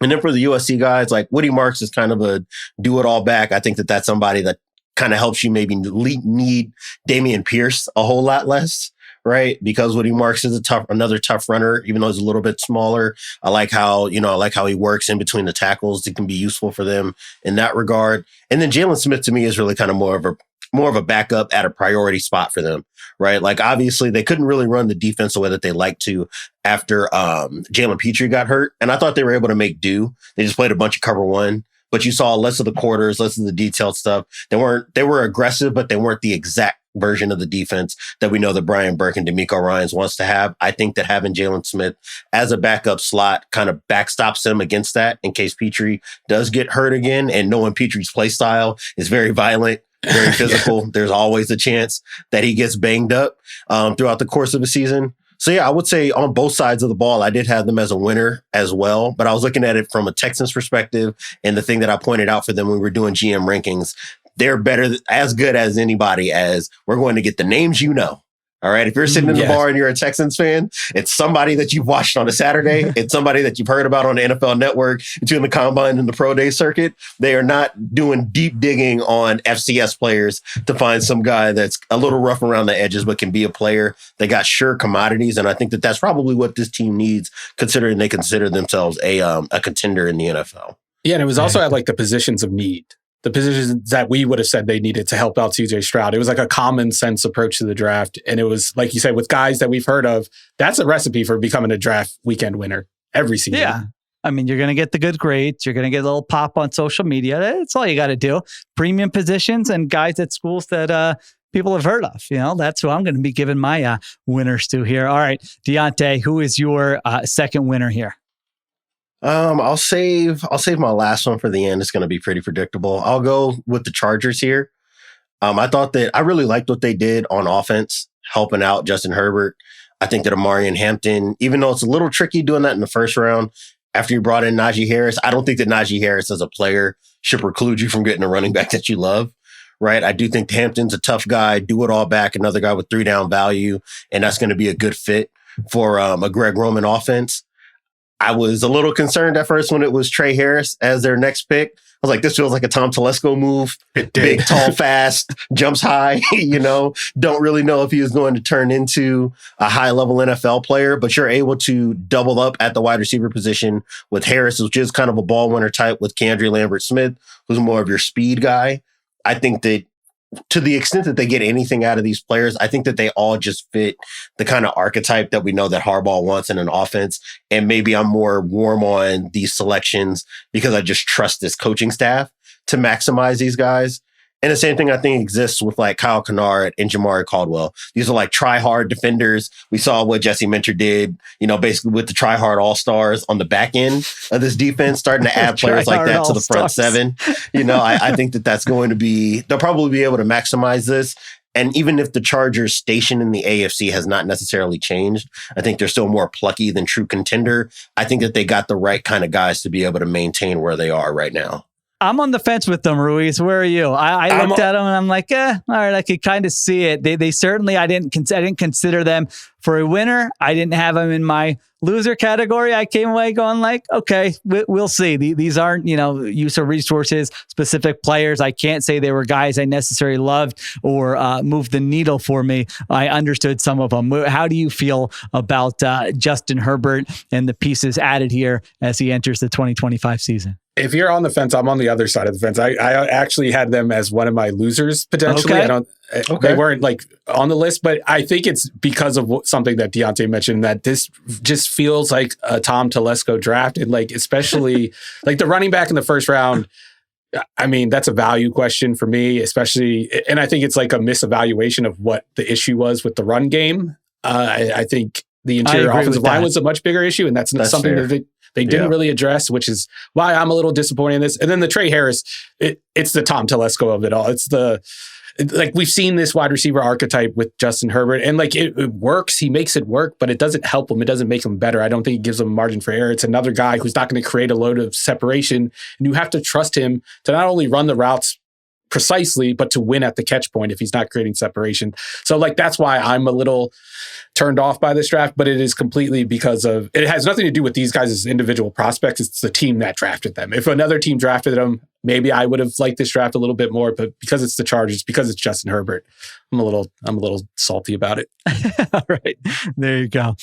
And then for the USC guys, like Woody Marks is kind of a do it all back. I think that that's somebody that kind of helps you maybe need Dameon Pierce a whole lot less. Right. Because Woody Marks is another tough runner, even though he's a little bit smaller. I like how he works in between the tackles. It can be useful for them in that regard. And then Jalen Smith to me is really kind of more of a backup at a priority spot for them. Right. Like obviously they couldn't really run the defense the way that they like to after Jalen Petrie got hurt. And I thought they were able to make do. They just played a bunch of cover one. But you saw less of the quarters, less of the detailed stuff. They were aggressive, but they weren't the exact version of the defense that we know that Brian Burke and DeMeco Ryans wants to have. I think that having Jalen Smith as a backup slot kind of backstops them against that in case Petrie does get hurt again. And knowing Petrie's play style is very violent, very physical. There's always a chance that he gets banged up throughout the course of the season. So yeah, I would say on both sides of the ball, I did have them as a winner as well, but I was looking at it from a Texans perspective. And the thing that I pointed out for them when we were doing GM rankings, they're better, as good as anybody as we're going to get the names All right. If you're sitting in the bar and you're a Texans fan, it's somebody that you've watched on a Saturday. It's somebody that you've heard about on the NFL Network between the combine and the pro day circuit. They are not doing deep digging on FCS players to find some guy that's a little rough around the edges, but can be a player. They got sure commodities. And I think that that's probably what this team needs, considering they consider themselves a contender in the NFL. Yeah. And it was also at like the positions of need. The positions that we would have said they needed to help out CJ Stroud. It was like a common sense approach to the draft. And it was, like you said, with guys that we've heard of, that's a recipe for becoming a draft weekend winner every season. Yeah. I mean, you're going to get the good grades. You're going to get a little pop on social media. That's all you got to do. Premium positions and guys at schools that people have heard of. That's who I'm going to be giving my winners to here. All right, Diante, who is your second winner here? I'll save my last one for the end. It's going to be pretty predictable. I'll go with the Chargers here. I thought that I really liked what they did on offense, helping out Justin Herbert. I think that Amarian Hampton, even though it's a little tricky doing that in the first round, after you brought in Najee Harris, I don't think that Najee Harris as a player should preclude you from getting a running back that you love. Right. I do think Hampton's a tough guy, do it all back, another guy with 3-down value, and that's going to be a good fit for a Greg Roman offense. I was a little concerned at first when it was Trey Harris as their next pick. I was like, this feels like a Tom Telesco move. Big, tall, fast, jumps high, don't really know if he is going to turn into a high level NFL player, but you're able to double up at the wide receiver position with Harris, which is kind of a ball winner type, with Keandre Lambert-Smith, who's more of your speed guy. I think that to the extent that they get anything out of these players, I think that they all just fit the kind of archetype that we know that Harbaugh wants in an offense. And maybe I'm more warm on these selections because I just trust this coaching staff to maximize these guys. And the same thing I think exists with like Kyle Kennard and Jamari Caldwell. These are like try-hard defenders. We saw what Jesse Minter did, basically with the try-hard all-stars on the back end of this defense, starting to add players like that to the front seven. I think that's going to be, they'll probably be able to maximize this. And even if the Chargers' station in the AFC has not necessarily changed, I think they're still more plucky than true contender. I think that they got the right kind of guys to be able to maintain where they are right now. I'm on the fence with them, Ruiz. Where are you? I looked at them and I'm like, all right, I could kind of see it. They certainly, I didn't consider them for a winner. I didn't have them in my loser category. I came away going like, okay, we'll see. These aren't, use of resources, specific players. I can't say they were guys I necessarily loved or moved the needle for me. I understood some of them. How do you feel about Justin Herbert and the pieces added here as he enters the 2025 season? If you're on the fence, I'm on the other side of the fence. I actually had them as one of my losers potentially. Okay. They weren't like on the list, but I think it's because of something that Diante mentioned, that this just feels like a Tom Telesco draft. And like, especially like the running back in the first round, I mean, that's a value question for me, especially. And I think it's like a misevaluation of what the issue was with the run game. I think the interior offensive line was a much bigger issue, and that's something fair. That they didn't really address, which is why I'm a little disappointed in this. And then the Trey Harris, it's the Tom Telesco of it all. Like we've seen this wide receiver archetype with Justin Herbert, and like it works. He makes it work, but it doesn't help him. It doesn't make him better. I don't think it gives him a margin for error. It's another guy who's not going to create a load of separation, and you have to trust him to not only run the routes precisely, but to win at the catch point if he's not creating separation. So like, that's why I'm a little turned off by this draft, but it is completely because of, it has nothing to do with these guys as individual prospects. It's the team that drafted them. If another team drafted them, maybe I would have liked this draft a little bit more, but because it's the Chargers, because it's Justin Herbert, I'm a little salty about it. All right. There you go.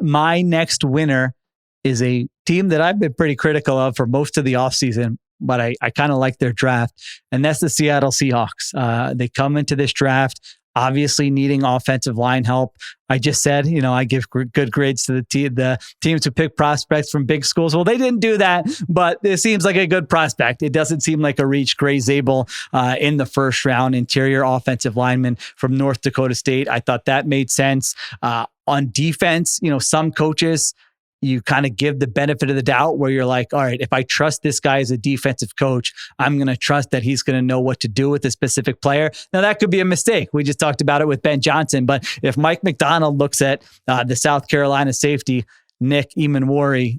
My next winner is a team that I've been pretty critical of for most of the offseason, but I kind of like their draft, and that's the Seattle Seahawks. They come into this draft obviously needing offensive line help. I just said, I give good grades to the teams who pick prospects from big schools. Well, they didn't do that, but it seems like a good prospect. It doesn't seem like a reach. Gray Zabel in the first round, interior offensive lineman from North Dakota State. I thought that made sense. On defense, some coaches, you kind of give the benefit of the doubt where you're like, all right, if I trust this guy as a defensive coach, I'm going to trust that he's going to know what to do with a specific player. Now, that could be a mistake. We just talked about it with Ben Johnson. But if Mike McDonald looks at the South Carolina safety, Nick Emanwari,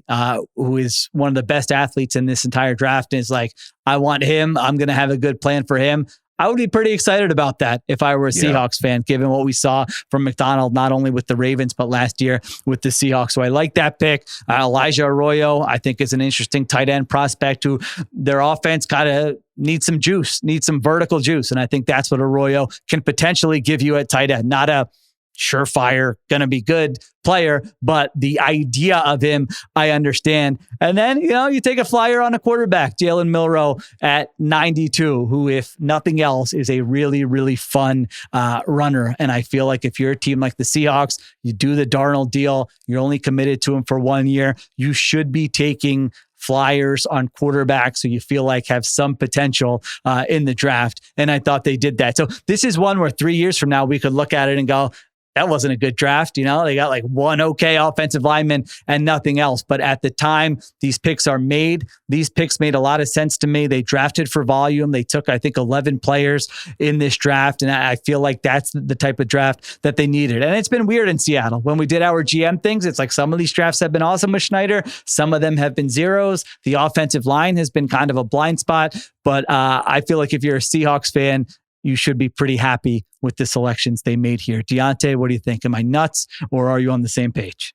who is one of the best athletes in this entire draft, and is like, I want him. I'm going to have a good plan for him. I would be pretty excited about that if I were a Seahawks fan, given what we saw from McDonald, not only with the Ravens, but last year with the Seahawks. So I like that pick. Elijah Arroyo, I think, is an interesting tight end prospect who their offense kind of needs some juice, needs some vertical juice. And I think that's what Arroyo can potentially give you at tight end. Not a surefire, going to be good player, but the idea of him, I understand. And then, you take a flyer on a quarterback, Jalen Milroe at 92, who, if nothing else, is a really, really fun runner. And I feel like if you're a team like the Seahawks, you do the Darnold deal, you're only committed to him for 1 year, you should be taking flyers on quarterbacks who you feel like have some potential in the draft. And I thought they did that. So this is one where 3 years from now, we could look at it and go, that wasn't a good draft. They got like one okay offensive lineman and nothing else. But at the time these picks are made, these picks made a lot of sense to me. They drafted for volume. They took, I think, 11 players in this draft. And I feel like that's the type of draft that they needed. And it's been weird in Seattle. When we did our GM things, it's like some of these drafts have been awesome with Schneider. Some of them have been zeros. The offensive line has been kind of a blind spot. But I feel like if you're a Seahawks fan, you should be pretty happy with the selections they made here. Diante, what do you think? Am I nuts, or are you on the same page?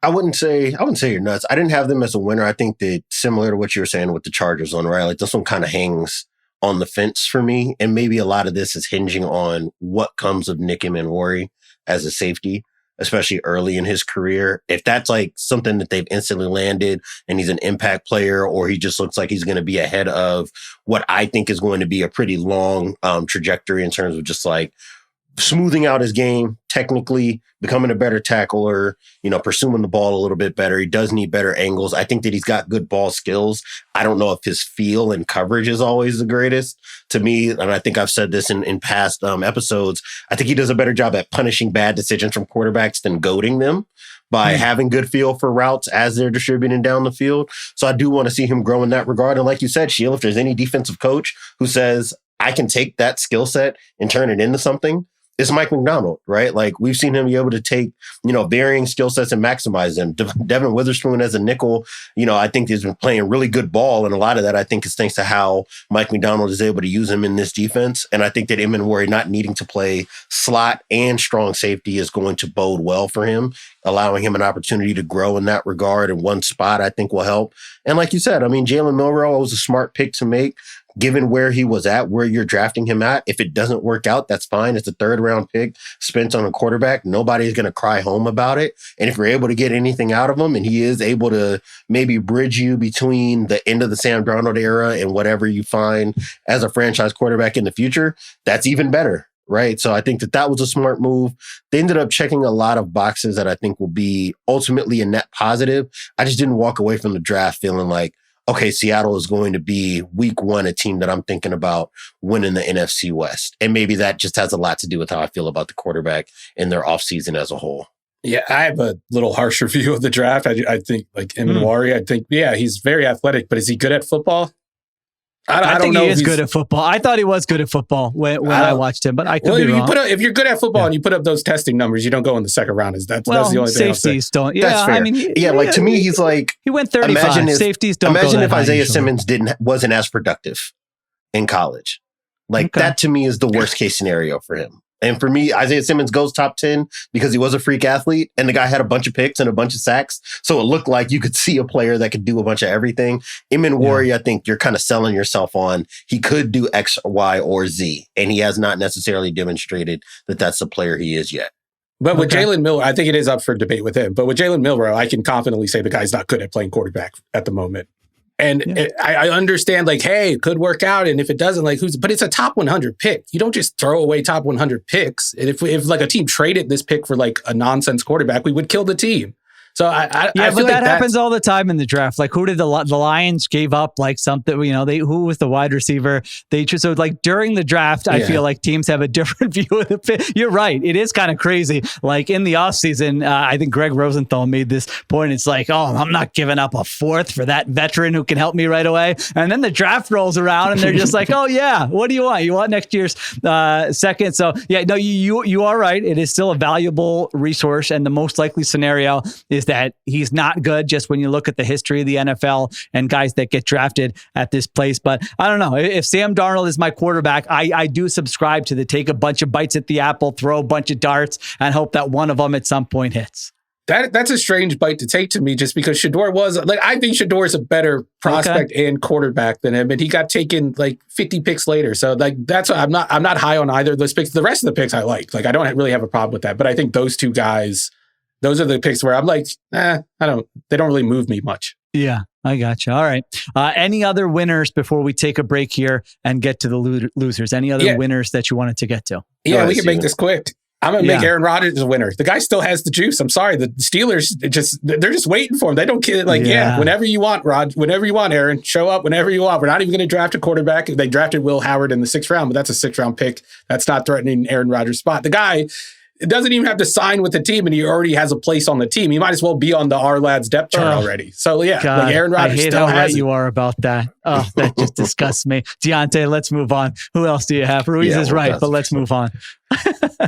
I wouldn't say you're nuts. I didn't have them as a winner. I think that similar to what you were saying with the Chargers one, right? Like this one kind of hangs on the fence for me. And maybe a lot of this is hinging on what comes of Nick Emmanwori as a safety, especially early in his career. If that's like something that they've instantly landed and he's an impact player, or he just looks like he's going to be ahead of what I think is going to be a pretty long trajectory in terms of just like smoothing out his game, technically becoming a better tackler, pursuing the ball a little bit better. He does need better angles. I think that he's got good ball skills. I don't know if his feel and coverage is always the greatest to me. And I think I've said this in past episodes. I think he does a better job at punishing bad decisions from quarterbacks than goading them by having good feel for routes as they're distributing down the field. So I do want to see him grow in that regard. And like you said, Sheil, if there's any defensive coach who says, I can take that skill set and turn it into something, it's Mike Macdonald, right? Like we've seen him be able to take, varying skill sets and maximize them. Devin Witherspoon as a nickel, I think he's been playing really good ball. And a lot of that, I think, is thanks to how Mike Macdonald is able to use him in this defense. And I think that Emmanwori not needing to play slot and strong safety is going to bode well for him, allowing him an opportunity to grow in that regard. And one spot I think will help. And like you said, Jalen Milroe was a smart pick to make. Given where he was at, where you're drafting him at, if it doesn't work out, that's fine. It's a 3rd round pick spent on a quarterback. Nobody's going to cry home about it. And if you're able to get anything out of him and he is able to maybe bridge you between the end of the Sam Darnold era and whatever you find as a franchise quarterback in the future, that's even better. Right. So I think that was a smart move. They ended up checking a lot of boxes that I think will be ultimately a net positive. I just didn't walk away from the draft feeling like, okay, Seattle is going to be week 1, a team that I'm thinking about winning the NFC West. And maybe that just has a lot to do with how I feel about the quarterback in their offseason as a whole. Yeah, I have a little harsher view of the draft. I think like Emmanwori, I think, he's very athletic, but is he good at football? I think he is good at football. I thought he was good at football when I watched him, but I could be wrong. If you're good at football and you put up those testing numbers, you don't go in the second round. That's the only thing I'll say. Safeties don't. Yeah, that's fair. To me, he's like he went 35. Safeties don't. Imagine if Isaiah Simmons wasn't as productive in college. That to me is the worst case scenario for him. And for me, Isaiah Simmons goes top 10 because he was a freak athlete and the guy had a bunch of picks and a bunch of sacks. So it looked like you could see a player that could do a bunch of everything. Emmanwori, I think you're kind of selling yourself on. He could do X, Y, or Z. And he has not necessarily demonstrated that that's the player he is yet. But with Jalen Milroe, I think it is up for debate with him. But with Jalen Milroe, I can confidently say the guy's not good at playing quarterback at the moment. And I understand, hey, it could work out. And if it doesn't, but it's a top 100 pick. You don't just throw away top 100 picks. And if a team traded this pick for a nonsense quarterback, we would kill the team. So I feel that happens all the time in the draft. Who did the Lions gave up something? Who was the wide receiver? During the draft, I feel like teams have a different view of the pick. You're right. It is kind of crazy. In the offseason, I think Greg Rosenthal made this point. It's I'm not giving up a 4th for that veteran who can help me right away. And then the draft rolls around and they're just oh yeah, what do you want? You want next year's 2nd? So you are right. It is still a valuable resource, and the most likely scenario is that he's not good just when you look at the history of the NFL and guys that get drafted at this place. But I don't know. If Sam Darnold is my quarterback, I do subscribe to the take a bunch of bites at the apple, throw a bunch of darts, and hope that one of them at some point hits. That's a strange bite to take to me, just because Shedeur was I think Shedeur is a better prospect and quarterback than him, and he got taken 50 picks later. So that's I'm not high on either of those picks. The rest of the picks I like. I don't really have a problem with that, but I think those two guys, those are the picks where I'm they don't really move me much. Yeah, I gotcha. All right. Any other winners before we take a break here and get to the losers? Any other winners that you wanted to get to? Yeah, we can make this quick. I'm going to make Aaron Rodgers a winner. The guy still has the juice. I'm sorry. The Steelers, they're just waiting for him. They don't care. Whenever you want, Rod, whenever you want, Aaron, show up whenever you want. We're not even going to draft a quarterback. They drafted Will Howard in the 6th round, but that's a 6th round pick. That's not threatening Aaron Rodgers' spot. The guy doesn't even have to sign with the team, and he already has a place on the team. He might as well be on the R-Lads depth chart already. So God, Aaron Rodgers I hate still how has right you are about that. Oh, that just disgusts me. Diante, let's move on. Who else do you have? Ruiz is right, but let's move on.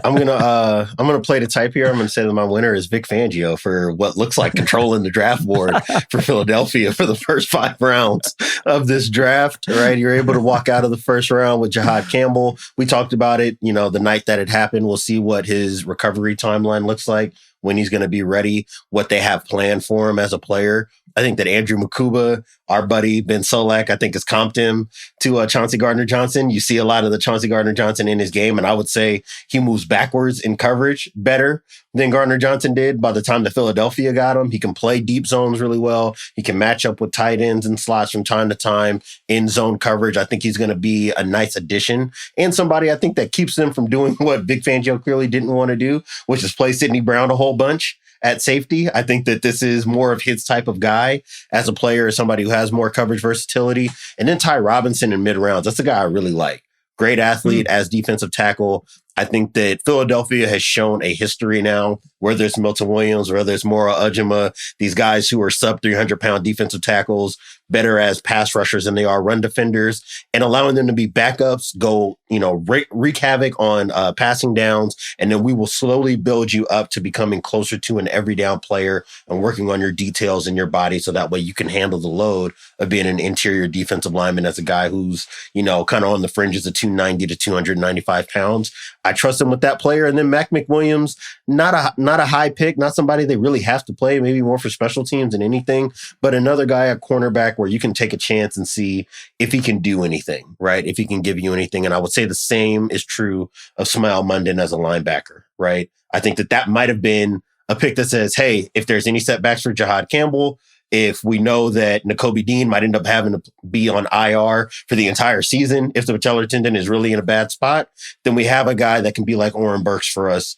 I'm gonna play the type here. I'm gonna say that my winner is Vic Fangio for what looks like controlling the draft board for Philadelphia for the first 5 rounds of this draft. Right, you're able to walk out of the first round with Jihad Campbell. We talked about it, the night that it happened. We'll see what his recovery timeline looks like, when he's going to be ready, what they have planned for him as a player. I think that Andrew Mukuba, our buddy Ben Solak, I think has comped him to Chauncey Gardner-Johnson. You see a lot of the Chauncey Gardner-Johnson in his game, and I would say he moves backwards in coverage better than Gardner-Johnson did by the time that Philadelphia got him. He can play deep zones really well. He can match up with tight ends and slots from time to time in zone coverage. I think he's going to be a nice addition and somebody I think that keeps them from doing what Vic Fangio clearly didn't want to do, which is play Sidney Brown a whole bunch at safety. I think that this is more of his type of guy as a player, as somebody who has more coverage versatility. And then Ty Robinson in mid rounds. That's a guy I really like. Great athlete as defensive tackle. I think that Philadelphia has shown a history now, whether it's Milton Williams, whether it's Mora Ujima, these guys who are sub 300-pound defensive tackles, better as pass rushers than they are run defenders, and allowing them to be backups, go, wreak havoc on passing downs. And then we will slowly build you up to becoming closer to an every down player and working on your details in your body. So that way you can handle the load of being an interior defensive lineman as a guy who's, kind of on the fringes of 290 to 295 pounds. I trust him with that player. And then Mac McWilliams, not a high pick, not somebody they really have to play, maybe more for special teams than anything, but another guy at cornerback where you can take a chance and see if he can do anything, right? If he can give you anything. And I would say the same is true of Smael Mondon as a linebacker, right? I think that might have been a pick that says, hey, if there's any setbacks for Jihad Campbell, if we know that Nakobe Dean might end up having to be on IR for the entire season, if the patellar tendon is really in a bad spot, then we have a guy that can be like Oren Burks for us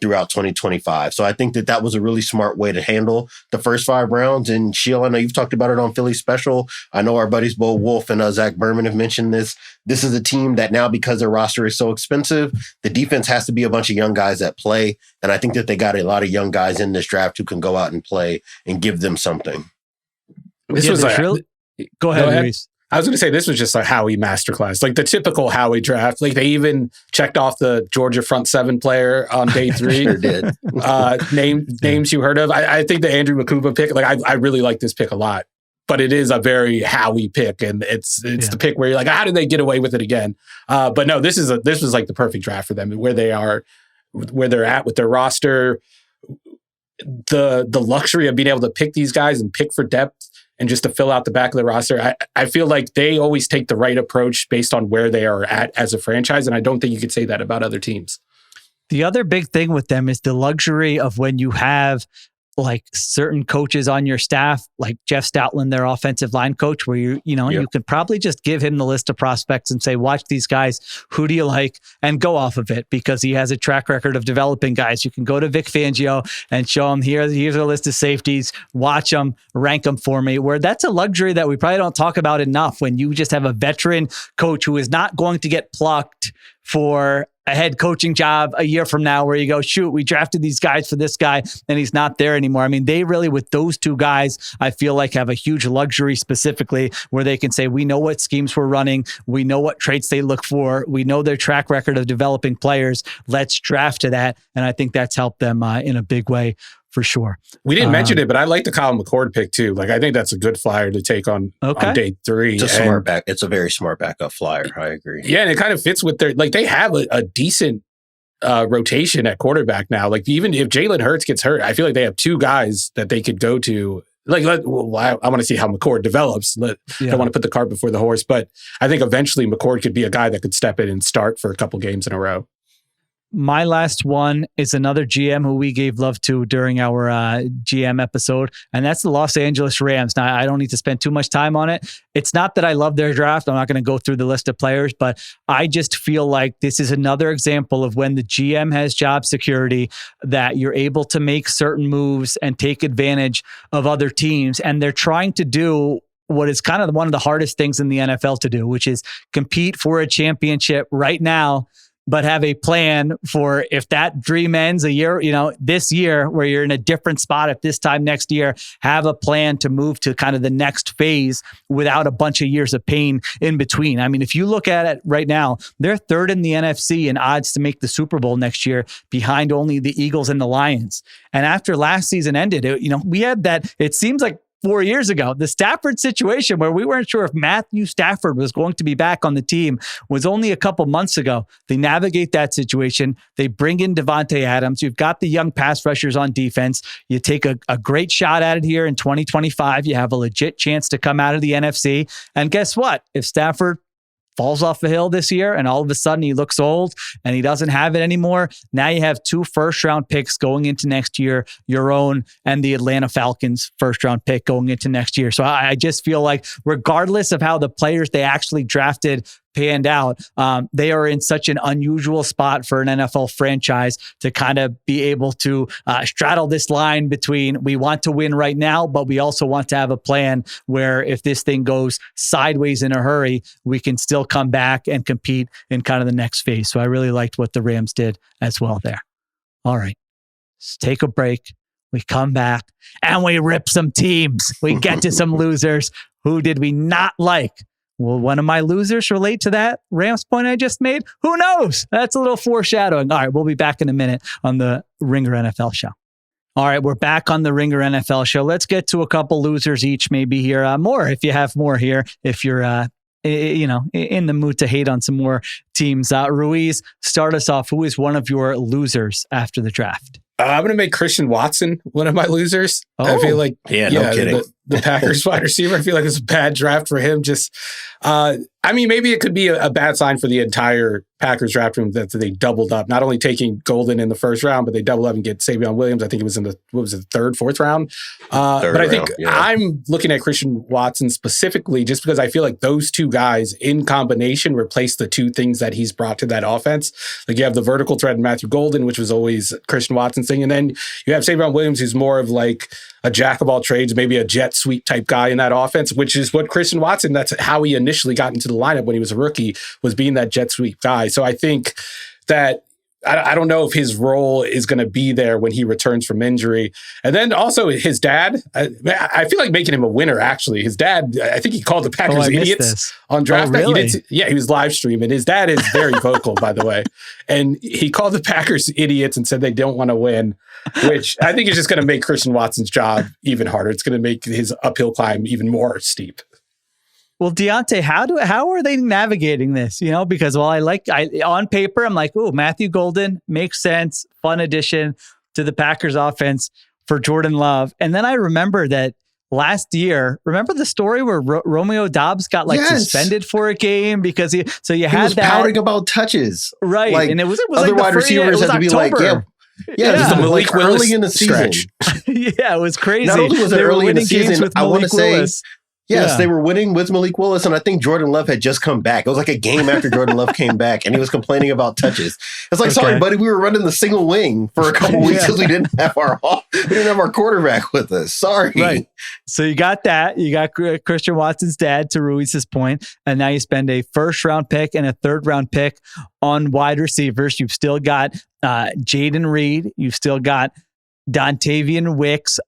throughout 2025. So I think that was a really smart way to handle the first 5 rounds. And Sheil, I know you've talked about it on Philly Special. I know our buddies Bo Wolf and Zach Berman have mentioned this. This is a team that now, because their roster is so expensive, the defense has to be a bunch of young guys that play. And I think that they got a lot of young guys in this draft who can go out and play and give them something. This was Go ahead, Ruiz. I was going to say, this was just a Howie masterclass, like the typical Howie draft. Like they even checked off the Georgia front 7 player on day 3. Sure did. Names you heard of. I think the Andrew Mukuba pick, like I really like this pick a lot, but it is a very Howie pick. And it's the pick where you're like, how did they get away with it again? But no, this was like the perfect draft for them, where they are, where they're at with their roster, the luxury of being able to pick these guys and pick for depth and just to fill out the back of the roster. I feel like they always take the right approach based on where they are at as a franchise. And I don't think you could say that about other teams. The other big thing with them is the luxury of when you have like certain coaches on your staff, like Jeff Stoutland, their offensive line coach, where you could probably just give him the list of prospects and say, watch these guys. Who do you like? And go off of it, because he has a track record of developing guys. You can go to Vic Fangio and show him here's a list of safeties, watch them, rank them for me, where that's a luxury that we probably don't talk about enough when you just have a veteran coach who is not going to get plucked for a head coaching job a year from now, where you go, shoot, we drafted these guys for this guy and he's not there anymore. I mean, they really, with those 2 guys, I feel like have a huge luxury specifically where they can say, we know what schemes we're running. We know what traits they look for. We know their track record of developing players. Let's draft to that. And I think that's helped them in a big way. For sure. We didn't mention it, but I like the Colin McCord pick too. Like, I think that's a good flyer to take on day 3. It's a smart back. It's a very smart backup flyer. I agree. Yeah. And it kind of fits with their, like, they have a decent rotation at quarterback now. Like, even if Jalen Hurts gets hurt, I feel like they have 2 guys that they could go to. Like, I want to see how McCord develops. I don't want to put the cart before the horse, but I think eventually McCord could be a guy that could step in and start for a couple games in a row. My last one is another GM who we gave love to during our GM episode, and that's the Los Angeles Rams. Now, I don't need to spend too much time on it. It's not that I love their draft. I'm not going to go through the list of players, but I just feel like this is another example of when the GM has job security, that you're able to make certain moves and take advantage of other teams. And they're trying to do what is kind of one of the hardest things in the NFL to do, which is compete for a championship right now. but have a plan for if that dream ends a year, this year where you're in a different spot at this time next year, have a plan to move to kind of the next phase without a bunch of years of pain in between. I mean, if you look at it right now, they're third in the NFC in odds to make the Super Bowl next year, behind only the Eagles and the Lions. And after last season ended, we had that, it seems like 4 years ago, the Stafford situation where we weren't sure if Matthew Stafford was going to be back on the team was only a couple months ago. They navigate that situation. They bring in Davante Adams. You've got the young pass rushers on defense. You take a great shot at it here in 2025. You have a legit chance to come out of the NFC. And guess what? If Stafford falls off a hill this year and all of a sudden he looks old and he doesn't have it anymore, now you have 2 first-round picks going into next year, your own and the Atlanta Falcons first-round pick going into next year. So I just feel like regardless of how the players they actually drafted panned out, they are in such an unusual spot for an NFL franchise to kind of be able to straddle this line between we want to win right now, but we also want to have a plan where if this thing goes sideways in a hurry, we can still come back and compete in kind of the next phase. So I really liked what the Rams did as well there. All right, let's take a break. We come back and we rip some teams. We get to some losers. Who did we not like? Will one of my losers relate to that Rams point I just made? Who knows? That's a little foreshadowing. All right, we'll be back in a minute on the Ringer NFL show. All right, we're back on the Ringer NFL show. Let's get to a couple losers each, maybe here. More if you have more here. If you're, in the mood to hate on some more teams. Ruiz, start us off. Who is one of your losers after the draft? I'm going to make Christian Watson one of my losers. I feel like, no kidding. The Packers wide receiver, I feel like it's a bad draft for him. Maybe it could be a bad sign for the entire Packers draft room that they doubled up, not only taking Golden in the first round, but they doubled up and get Savion Williams. I think it was in the third, fourth round. I'm looking at Christian Watson specifically just because I feel like those two guys in combination replace the two things that he's brought to that offense. Like you have the vertical threat in Matthew Golden, which was always Christian Watson's thing. And then you have Savion Williams, who's more of like a jack of all trades, maybe a jet sweep type guy in that offense, which is what Christian Watson, that's how he initially got into the lineup when he was a rookie, was being that jet sweep guy. So I think that I don't know if his role is going to be there when he returns from injury. And then also his dad, I feel like making him a winner, actually. His dad, I think he called the Packers idiots on draft night. Really? He was live streaming. His dad is very vocal, by the way. And he called the Packers idiots and said they don't want to win, which I think is just going to make Christian Watson's job even harder. It's going to make his uphill climb even more steep. Well, Diante, how are they navigating this? Because on paper, I'm like, oh, Matthew Golden makes sense. Fun addition to the Packers offense for Jordan Love. And then I remember that last year, remember the story where Romeo Doubs got suspended for a game because he was pouting about touches. Right. Like, and it was other wide receivers had to be like, October. Yeah, it was the Malik Willis early in the season. Yeah, it was crazy. Not only was it early in the season, I want to say, Yes, they were winning with Malik Willis, and I think Jordan Love had just come back. It was like a game after Jordan Love came back, and he was complaining about touches. It's like, sorry, buddy, we were running the single wing for a couple weeks because we didn't have our quarterback with us. Sorry. Right. So you got that. You got Christian Watson's dad, to Ruiz's point, and now you spend a first-round pick and a third-round pick on wide receivers. You've still got Jaden Reed. You've still got Dontavian Wicks.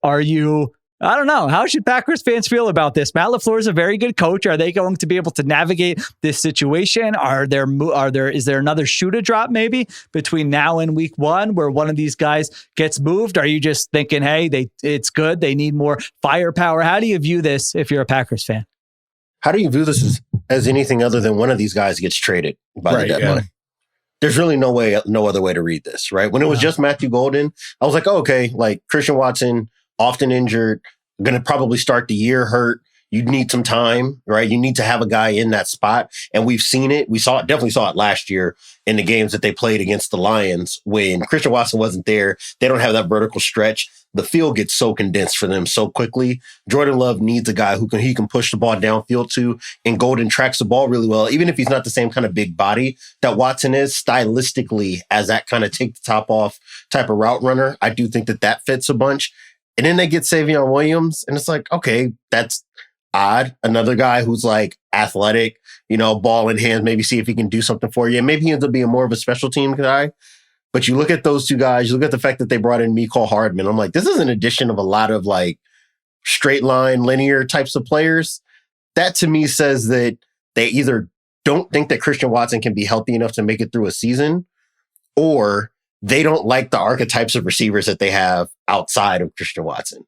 I don't know. How should Packers fans feel about this? Matt LaFleur is a very good coach. Are they going to be able to navigate this situation? Is there another shoe to drop maybe between now and week 1 where one of these guys gets moved? Are you just thinking, hey, it's good, they need more firepower? How do you view this if you're a Packers fan? How do you view this as anything other than one of these guys gets traded by the deadline? Yeah. There's really no other way to read this, right? When it was just Matthew Golden, I was like, oh, okay, like Christian Watson, often injured, going to probably start the year hurt. You need some time, right? You need to have a guy in that spot. And we've seen it. Definitely saw it last year in the games that they played against the Lions when Christian Watson wasn't there. They don't have that vertical stretch. The field gets so condensed for them so quickly. Jordan Love needs a guy he can push the ball downfield to, and Golden tracks the ball really well. Even if he's not the same kind of big body that Watson is, stylistically, as that kind of take the top off type of route runner, I do think that fits a bunch. And then they get Savion Williams, and it's like, okay, that's odd. Another guy who's like athletic, ball in hand, maybe see if he can do something for you. And maybe he ends up being more of a special team guy. But you look at those two guys, you look at the fact that they brought in Mecole Hardman. I'm like, this is an addition of a lot of like straight line, linear types of players. That to me says that they either don't think that Christian Watson can be healthy enough to make it through a season, or they don't like the archetypes of receivers that they have outside of Christian Watson.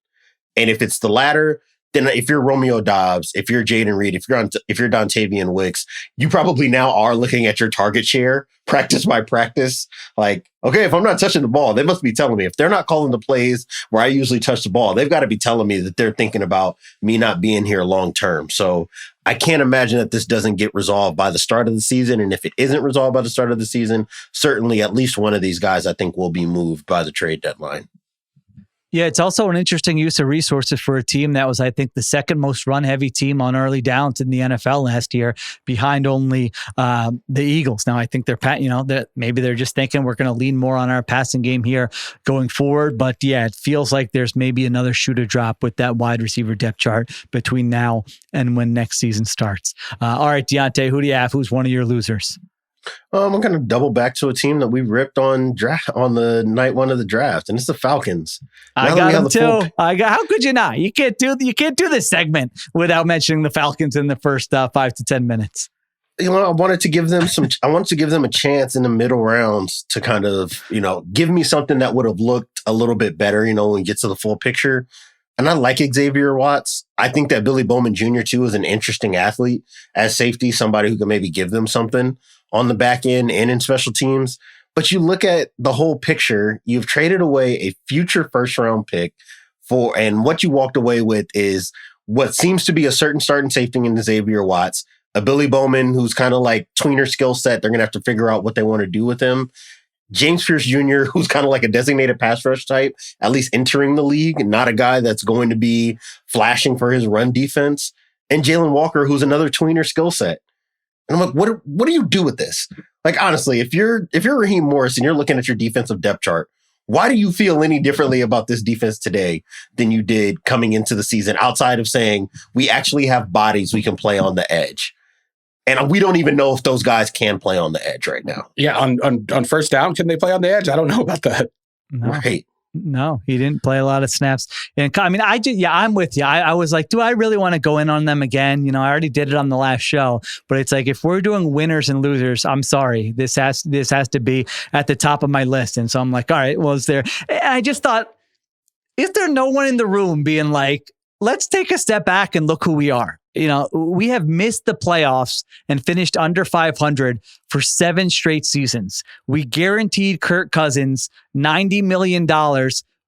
And if it's the latter, then if you're Romeo Doubs, if you're Jaden Reed, if you're Dontavian Wicks, you probably now are looking at your target share practice by practice. Like, okay, if I'm not touching the ball, they must be telling me. If they're not calling the plays where I usually touch the ball, they've got to be telling me that they're thinking about me not being here long term. So I can't imagine that this doesn't get resolved by the start of the season. And if it isn't resolved by the start of the season, certainly at least one of these guys I think will be moved by the trade deadline. Yeah, it's also an interesting use of resources for a team that was, I think, the second most run-heavy team on early downs in the NFL last year, behind only the Eagles. Now, I think that maybe they're just thinking we're going to lean more on our passing game here going forward. But yeah, it feels like there's maybe another shoe to drop with that wide receiver depth chart between now and when next season starts. All right, Diante, who do you have? Who's one of your losers? I'm going to double back to a team that we ripped on the night one of the draft, and it's the Falcons. I got them too. How could you not? You can't do this segment without mentioning the Falcons in the first 5 to 10 minutes. I wanted to give them a chance in the middle rounds to kind of, give me something that would have looked a little bit better, when we get to the full picture. And I like Xavier Watts. I think that Billy Bowman Jr. too is an interesting athlete as safety, somebody who can maybe give them something on the back end and in special teams. But you look at the whole picture, you've traded away a future first round pick and what you walked away with is what seems to be a certain starting safety in Xavier Watts, a Billy Bowman who's kind of like tweener skill set. They're going to have to figure out what they want to do with him. James Pierce Jr., who's kind of like a designated pass rush type, at least entering the league, not a guy that's going to be flashing for his run defense. And Jalen Walker, who's another tweener skill set. And I'm like, what do you do with this? Like, honestly, if you're Raheem Morris and you're looking at your defensive depth chart, why do you feel any differently about this defense today than you did coming into the season, outside of saying we actually have bodies we can play on the edge? And we don't even know if those guys can play on the edge right now. Yeah, on first down, can they play on the edge? I don't know about that. No. Right. No, he didn't play a lot of snaps. And I mean, I'm with you. I was like, do I really want to go in on them again? I already did it on the last show, but it's like, if we're doing winners and losers, I'm sorry, this has to be at the top of my list. And so I'm like, all right, well, I just thought, is there no one in the room being like, let's take a step back and look who we are? We have missed the playoffs and finished under 500 for 7 straight seasons. We guaranteed Kirk Cousins $90 million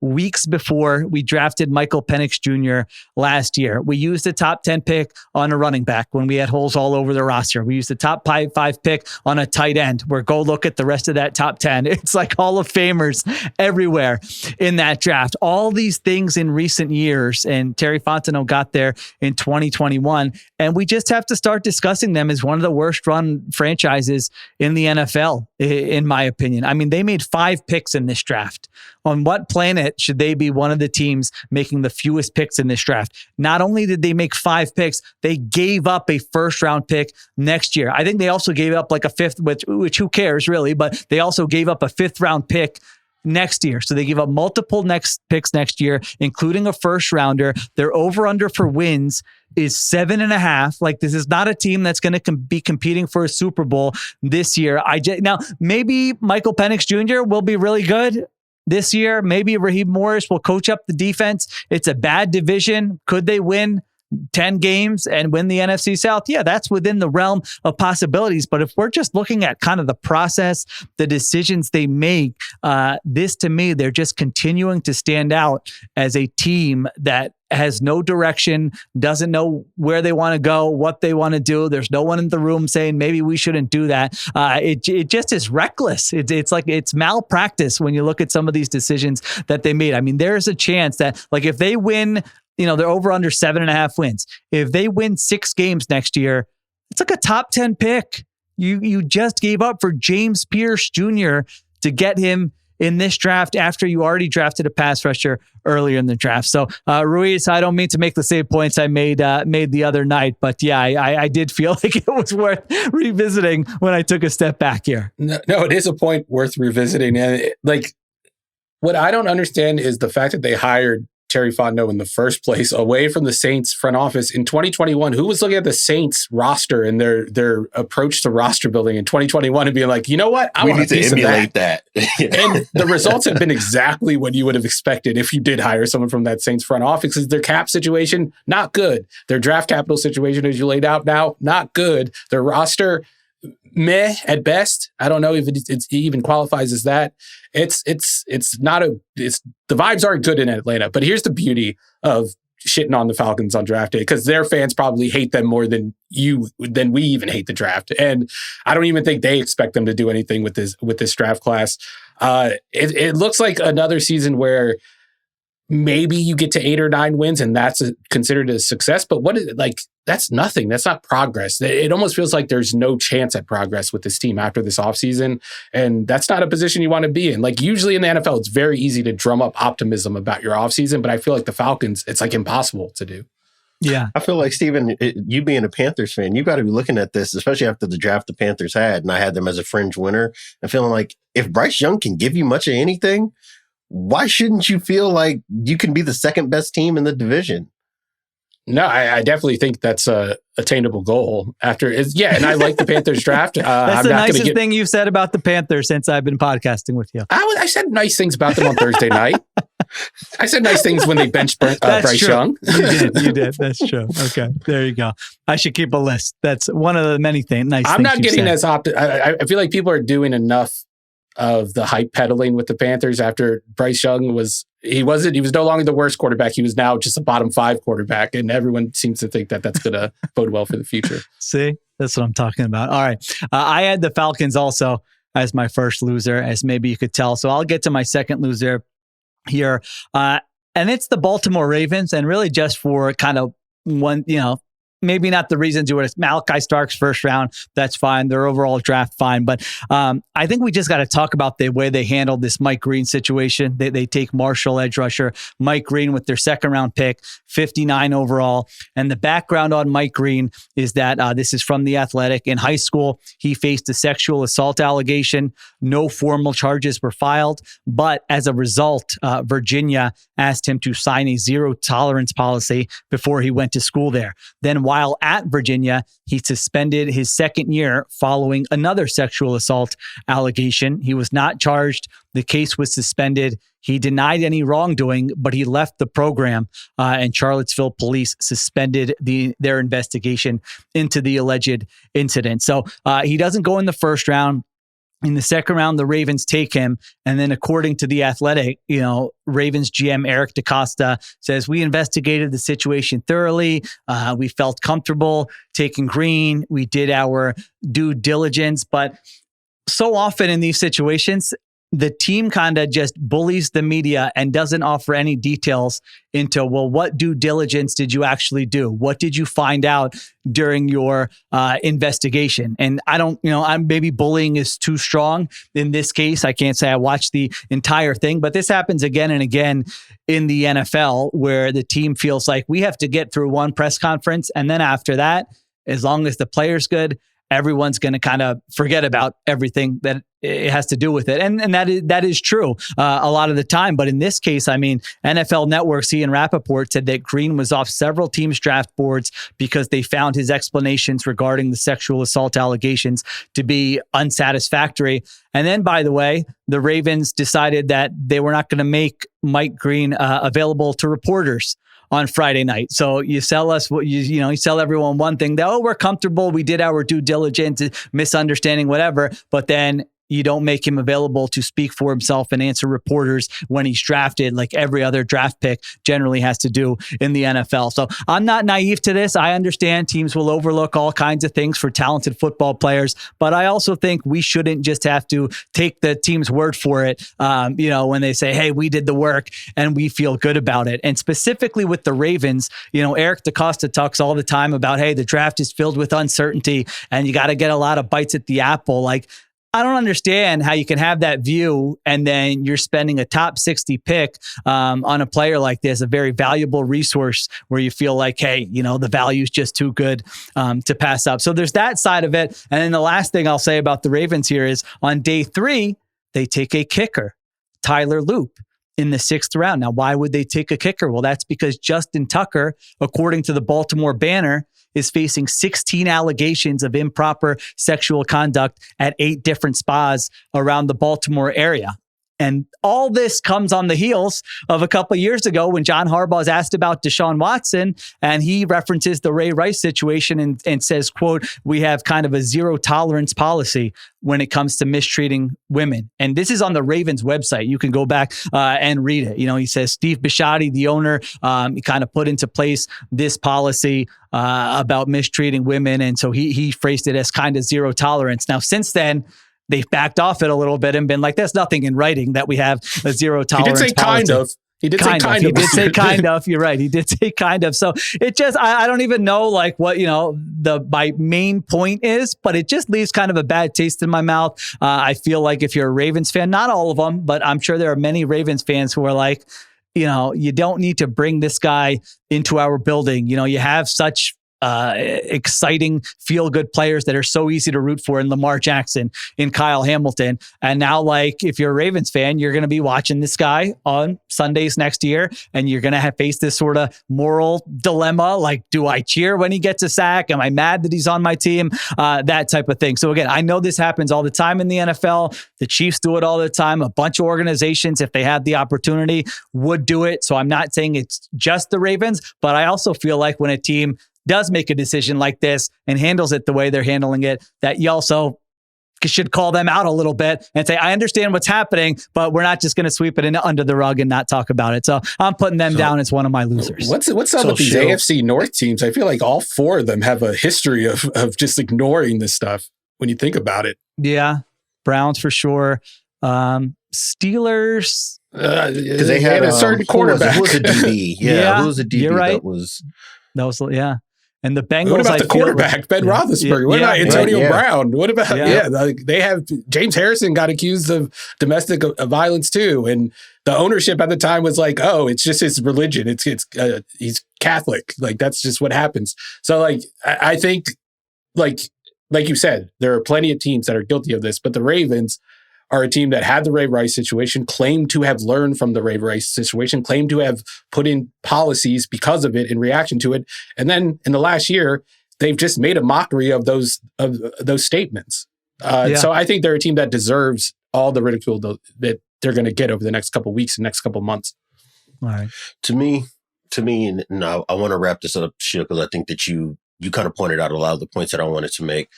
weeks before we drafted Michael Penix Jr. last year. We used a top 10 pick on a running back when we had holes all over the roster. We used a top 5 pick on a tight end, where go look at the rest of that top 10. It's like Hall of Famers everywhere in that draft. All these things in recent years, and Terry Fontenot got there in 2021, and we just have to start discussing them as one of the worst run franchises in the NFL, in my opinion. I mean, they made 5 picks in this draft. On what planet should they be one of the teams making the fewest picks in this draft? Not only did they make 5 picks, they gave up a first round pick next year. I think they also gave up like a 5th, which who cares really, but they also gave up a 5th round pick next year. So they gave up multiple picks next year, including a first rounder. Their over under for wins is 7.5. Like, this is not a team that's going to be competing for a Super Bowl this year. Now, maybe Michael Penix Jr. will be really good this year. Maybe Raheem Morris will coach up the defense. It's a bad division. Could they win 10 games and win the NFC South? Yeah, that's within the realm of possibilities. But if we're just looking at kind of the process, the decisions they make, this to me, they're just continuing to stand out as a team that has no direction, doesn't know where they want to go, what they want to do. There's no one in the room saying maybe we shouldn't do that. It just is reckless. It's like it's malpractice when you look at some of these decisions that they made. I mean, there's a chance that, like, if they win, they're over under 7.5 wins. If they win 6 games next year, it's like a top 10 pick. You just gave up for James Pierce Jr. to get him in this draft after you already drafted a pass rusher earlier in the draft. So Ruiz, I don't mean to make the same points I made the other night, but yeah, I did feel like it was worth revisiting when I took a step back here. No, it is a point worth revisiting. And what I don't understand is the fact that they hired Terry Fontenot in the first place away from the Saints front office in 2021. Who was looking at the Saints roster and their approach to roster building in 2021 and being like, you know what? I want to emulate that. And the results have been exactly what you would have expected if you did hire someone from that Saints front office. Is their cap situation not good? Their draft capital situation, as you laid out now, not good. Their roster, meh at best. I don't know if it even qualifies as that. It's not the vibes aren't good in Atlanta. But here's the beauty of shitting on the Falcons on draft day, because their fans probably hate them more than we even hate the draft. And I don't even think they expect them to do anything with this draft class. It looks like another season where maybe you get to 8 or 9 wins and that's considered a success. But what is it like? That's nothing. That's not progress. It almost feels like there's no chance at progress with this team after this offseason. And that's not a position you want to be in. Like usually in the NFL, it's very easy to drum up optimism about your offseason. But I feel like the Falcons, it's like impossible to do. Yeah. I feel like, Steven, you being a Panthers fan, you got to be looking at this, especially after the draft the Panthers had, and I had them as a fringe winner, and feeling like if Bryce Young can give you much of anything, why shouldn't you feel like you can be the second best team in the division? No, I definitely think that's a attainable goal. And I like the Panthers draft. That's the nicest thing you've said about the Panthers since I've been podcasting with you. I said nice things about them on Thursday night. I said nice things when they benched Bryce Young. You did. That's true. Okay, there you go. I should keep a list. That's one of the many things. I'm not getting as I feel like people are doing enough of the hype peddling with the Panthers after Bryce Young he was no longer the worst quarterback. He was now just a bottom 5 quarterback. And everyone seems to think that that's going to bode well for the future. See, that's what I'm talking about. All right. I had the Falcons also as my first loser, as maybe you could tell. So I'll get to my second loser here. And it's the Baltimore Ravens. And really just for kind of one, maybe not the reasons you would. Malachi Stark's first round, that's fine. Their overall draft, fine. But I think we just got to talk about the way they handled this Mike Green situation. They take Marshall, edge rusher, Mike Green with their second round pick, 59 overall. And the background on Mike Green is that this is from The Athletic. In high school, he faced a sexual assault allegation. No formal charges were filed. But as a result, Virginia asked him to sign a zero tolerance policy before he went to school there. Then while at Virginia, he suspended his second year following another sexual assault allegation. He was not charged. The case was suspended. He denied any wrongdoing, but he left the program, and Charlottesville police suspended their investigation into the alleged incident. So he doesn't go in the first round. In the second round, the Ravens take him. And then according to The Athletic, Ravens GM Eric DeCosta says, we investigated the situation thoroughly. We felt comfortable taking Green. We did our due diligence. But so often in these situations, the team kind of just bullies the media and doesn't offer any details into, well, what due diligence did you actually do? What did you find out during your investigation? And I don't, maybe bullying is too strong in this case. I can't say I watched the entire thing, but this happens again and again in the NFL where the team feels like we have to get through one press conference. And then after that, as long as the player's good, everyone's going to kind of forget about everything that it has to do with it. And that is true a lot of the time. But in this case, NFL Network's Ian Rappaport said that Green was off several teams' draft boards because they found his explanations regarding the sexual assault allegations to be unsatisfactory. And then, by the way, the Ravens decided that they were not going to make Mike Green available to reporters on Friday night. So you sell us what you sell everyone one thing that, we're comfortable, we did our due diligence, misunderstanding, whatever, but then you don't make him available to speak for himself and answer reporters when he's drafted, like every other draft pick generally has to do in the NFL. So I'm not naive to this. I understand teams will overlook all kinds of things for talented football players, but I also think we shouldn't just have to take the team's word for it, when they say, hey, we did the work and we feel good about it. And specifically with the Ravens, Eric DeCosta talks all the time about, hey, the draft is filled with uncertainty and you got to get a lot of bites at the apple. Like, I don't understand how you can have that view and then you're spending a top 60 pick on a player like this, a very valuable resource where you feel like, hey, the value is just too good to pass up. So there's that side of it. And then the last thing I'll say about the Ravens here is on day 3, they take a kicker, Tyler Loop, in the 6th round. Now, why would they take a kicker? Well, that's because Justin Tucker, according to the Baltimore Banner, is facing 16 allegations of improper sexual conduct at 8 different spas around the Baltimore area. And all this comes on the heels of a couple of years ago when John Harbaugh is asked about Deshaun Watson, and he references the Ray Rice situation and says, quote, we have kind of a zero tolerance policy when it comes to mistreating women. And this is on the Ravens website. You can go back and read it. He says Steve Bisciotti, the owner, kind of put into place this policy about mistreating women. And so he phrased it as kind of zero tolerance. Now, since then, they've backed off it a little bit and been like, there's nothing in writing that we have a zero tolerance policy. He did say kind of. He did say kind of. You're right. He did say kind of. So it just, I don't even know like what, my main point is, but it just leaves kind of a bad taste in my mouth. I feel like if you're a Ravens fan, not all of them, but I'm sure there are many Ravens fans who are like, you don't need to bring this guy into our building. You have such exciting, feel-good players that are so easy to root for in Lamar Jackson, in Kyle Hamilton. And now, like, if you're a Ravens fan, you're going to be watching this guy on Sundays next year, and you're going to face this sort of moral dilemma. Like, do I cheer when he gets a sack? Am I mad that he's on my team? That type of thing. So again, I know this happens all the time in the NFL. The Chiefs do it all the time. A bunch of organizations, if they had the opportunity, would do it. So I'm not saying it's just the Ravens, but I also feel like when a team does make a decision like this and handles it the way they're handling it, that you also should call them out a little bit and say, I understand what's happening, but we're not just going to sweep it under the rug and not talk about it. So I'm putting them down as one of my losers. What's up with these AFC North teams? I feel like all 4 of them have a history of just ignoring this stuff when you think about it. Yeah. Browns for sure. Steelers. Because they had a certain quarterback. Who was a DB? Yeah, who was a DB? You're right. That was yeah. And the Bengals. What about the quarterback, Ben Roethlisberger? What about Antonio Brown? What about they have James Harrison got accused of domestic violence too, and the ownership at the time was like, oh, it's just his religion. It's he's Catholic. Like that's just what happens. So like I think like you said, there are plenty of teams that are guilty of this, but the Ravens are a team that had the Ray Rice situation, claimed to have learned from the Ray Rice situation, claimed to have put in policies because of it in reaction to it. And then in the last year, they've just made a mockery of those statements. So I think they're a team that deserves all the ridicule that they're going to get over the next couple of weeks and next couple of months. All right. To me, and I want to wrap this up, Sheil, because I think that you kind of pointed out a lot of the points that I wanted to make.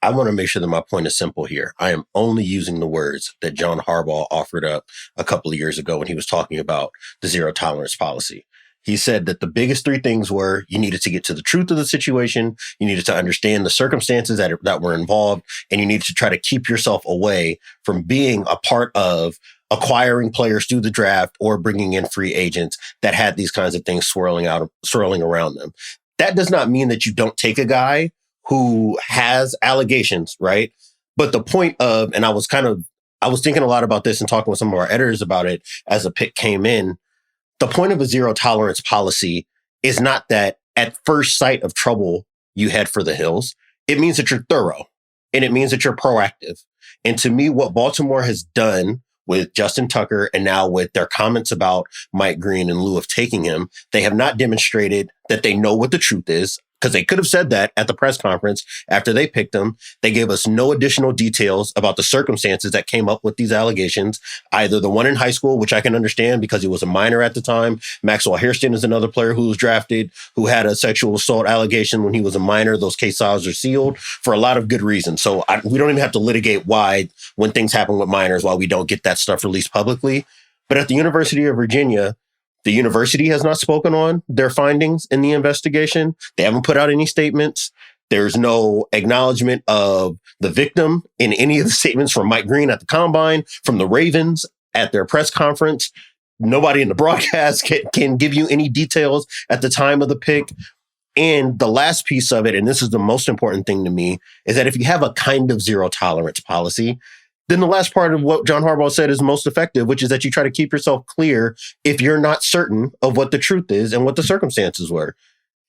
I want to make sure that my point is simple here. I am only using the words that John Harbaugh offered up a couple of years ago when he was talking about the zero tolerance policy. He said that the biggest 3 things were you needed to get to the truth of the situation, you needed to understand the circumstances that were involved, and you needed to try to keep yourself away from being a part of acquiring players through the draft or bringing in free agents that had these kinds of things swirling around them. That does not mean that you don't take a guy who has allegations, right? But the point of, and I was thinking a lot about this and talking with some of our editors about it as a pick came in. The point of a zero tolerance policy is not that at first sight of trouble you head for the hills. It means that you're thorough and it means that you're proactive. And to me, what Baltimore has done with Justin Tucker and now with their comments about Mike Green in lieu of taking him, they have not demonstrated that they know what the truth is. Because they could have said that at the press conference after they picked him. They gave us no additional details about the circumstances that came up with these allegations. Either the one in high school, which I can understand because he was a minor at the time. Maxwell Hairston is another player who was drafted, who had a sexual assault allegation when he was a minor. Those case files are sealed for a lot of good reasons. So we don't even have to litigate why, when things happen with minors, why we don't get that stuff released publicly. But at the University of Virginia, the university has not spoken on their findings in the investigation. They haven't put out any statements. There's no acknowledgement of the victim in any of the statements from Mike Green at the Combine, from the Ravens at their press conference. Nobody in the broadcast can give you any details at the time of the pick. And the last piece of it, and this is the most important thing to me, is that if you have a kind of zero tolerance policy, then the last part of what John Harbaugh said is most effective, which is that you try to keep yourself clear if you're not certain of what the truth is and what the circumstances were.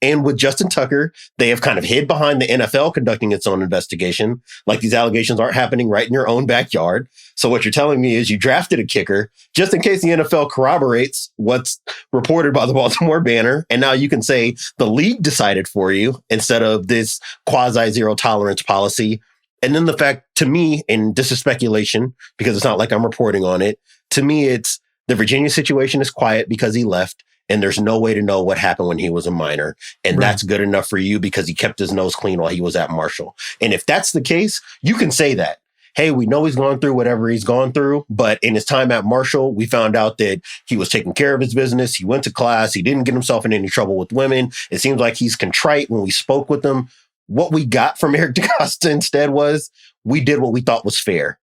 And with Justin Tucker, they have kind of hid behind the NFL conducting its own investigation. Like, these allegations aren't happening right in your own backyard. So what you're telling me is you drafted a kicker just in case the NFL corroborates what's reported by the Baltimore Banner. And now you can say the league decided for you instead of this quasi zero tolerance policy. And then the fact, to me, and this is speculation because it's not like I'm reporting on it, to me, it's the Virginia situation is quiet because he left. And there's no way to know what happened when he was a minor. And that's good enough for you because he kept his nose clean while he was at Marshall. And if that's the case, you can say that. Hey, we know he's gone through whatever he's gone through, but in his time at Marshall, we found out that he was taking care of his business. He went to class. He didn't get himself in any trouble with women. It seems like he's contrite when we spoke with him. What we got from Eric DeCosta instead was we did what we thought was fair.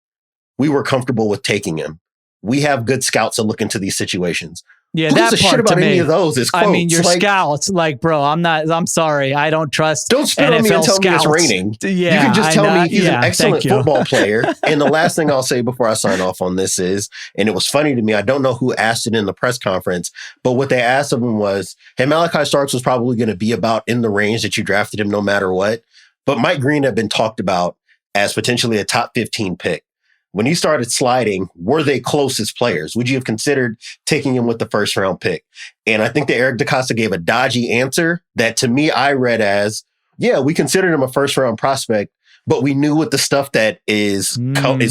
We were comfortable with taking him. We have good scouts that look into these situations. Yeah, Who that gives a part shit about to me, any of those is quotes. I mean, your scouts, like, bro, I'm sorry. I don't trust Don't spit NFL on me and tell scouts. me it's raining. Yeah, you can just tell me he's an excellent thank you. football player. And the last thing I'll say before I sign off on this is, and it was funny to me, I don't know who asked it in the press conference, but what they asked of him was, hey, Malachi Starks was probably going to be about in the range that you drafted him no matter what. But Mike Green had been talked about as potentially a top 15 pick. When he started sliding, were they closest players? Would you have considered taking him with the first round pick? And I think that Eric DeCosta gave a dodgy answer that to me, I read as, yeah, we considered him a first round prospect, but we knew with the stuff that is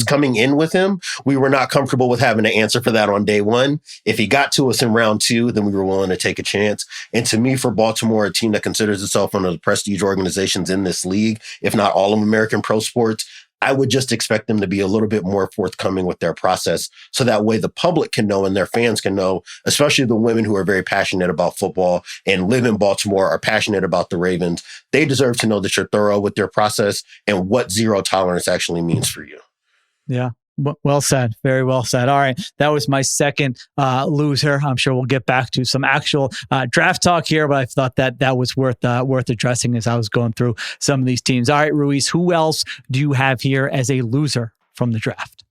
coming in with him, we were not comfortable with having to answer for that on day one. If he got to us in round 2, then we were willing to take a chance. And to me, for Baltimore, a team that considers itself one of the prestige organizations in this league, if not all of American pro sports, I would just expect them to be a little bit more forthcoming with their process. So that way the public can know and their fans can know, especially the women who are very passionate about football and live in Baltimore, are passionate about the Ravens. They deserve to know that you're thorough with their process and what zero tolerance actually means for you. Yeah. Well said. Very well said. All right. That was my second loser. I'm sure we'll get back to some actual draft talk here, but I thought that was worth addressing as I was going through some of these teams. All right, Ruiz, who else do you have here as a loser from the draft?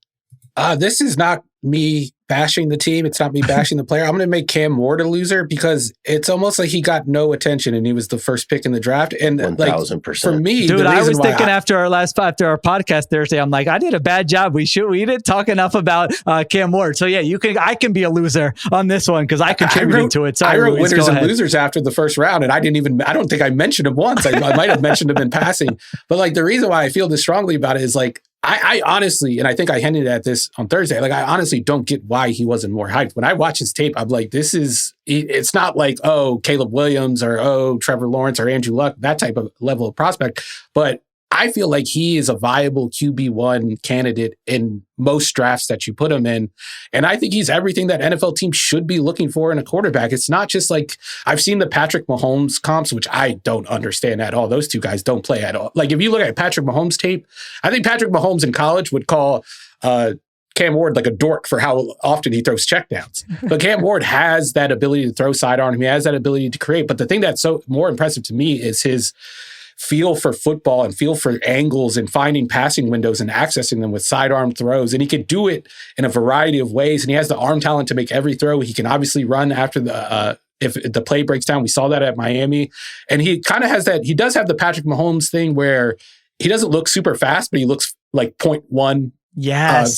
This is not me bashing the team. It's not me bashing the player. I'm going to make Cam Ward a loser because it's almost like he got no attention and he was the first pick in the draft. And 1,000%. For me, dude, I was thinking after our podcast Thursday, I'm like, I did a bad job. We didn't talk enough about Cam Ward. So yeah, I can be a loser on this one because I contributed to it. Sorry, I wrote Ruiz, winners and losers after the first round, and I don't think I mentioned him once. I might have mentioned him in passing, but like the reason why I feel this strongly about it is like, I honestly, and I think I hinted at this on Thursday, like I honestly don't get why he wasn't more hyped. When I watch his tape, I'm like, it's not like, oh, Caleb Williams or, oh, Trevor Lawrence or Andrew Luck, that type of level of prospect. But I feel like he is a viable QB1 candidate in most drafts that you put him in. And I think he's everything that NFL teams should be looking for in a quarterback. It's not just like, I've seen the Patrick Mahomes comps, which I don't understand at all. Those two guys don't play at all. Like if you look at Patrick Mahomes tape, I think Patrick Mahomes in college would call Cam Ward like a dork for how often he throws checkdowns. But Cam Ward has that ability to throw sidearm. He has that ability to create. But the thing that's so more impressive to me is his feel for football and feel for angles and finding passing windows and accessing them with sidearm throws. And he can do it in a variety of ways. And he has the arm talent to make every throw. He can obviously run after if the play breaks down. We saw that at Miami. And he kind of has that, he does have the Patrick Mahomes thing where he doesn't look super fast, but he looks like 0.1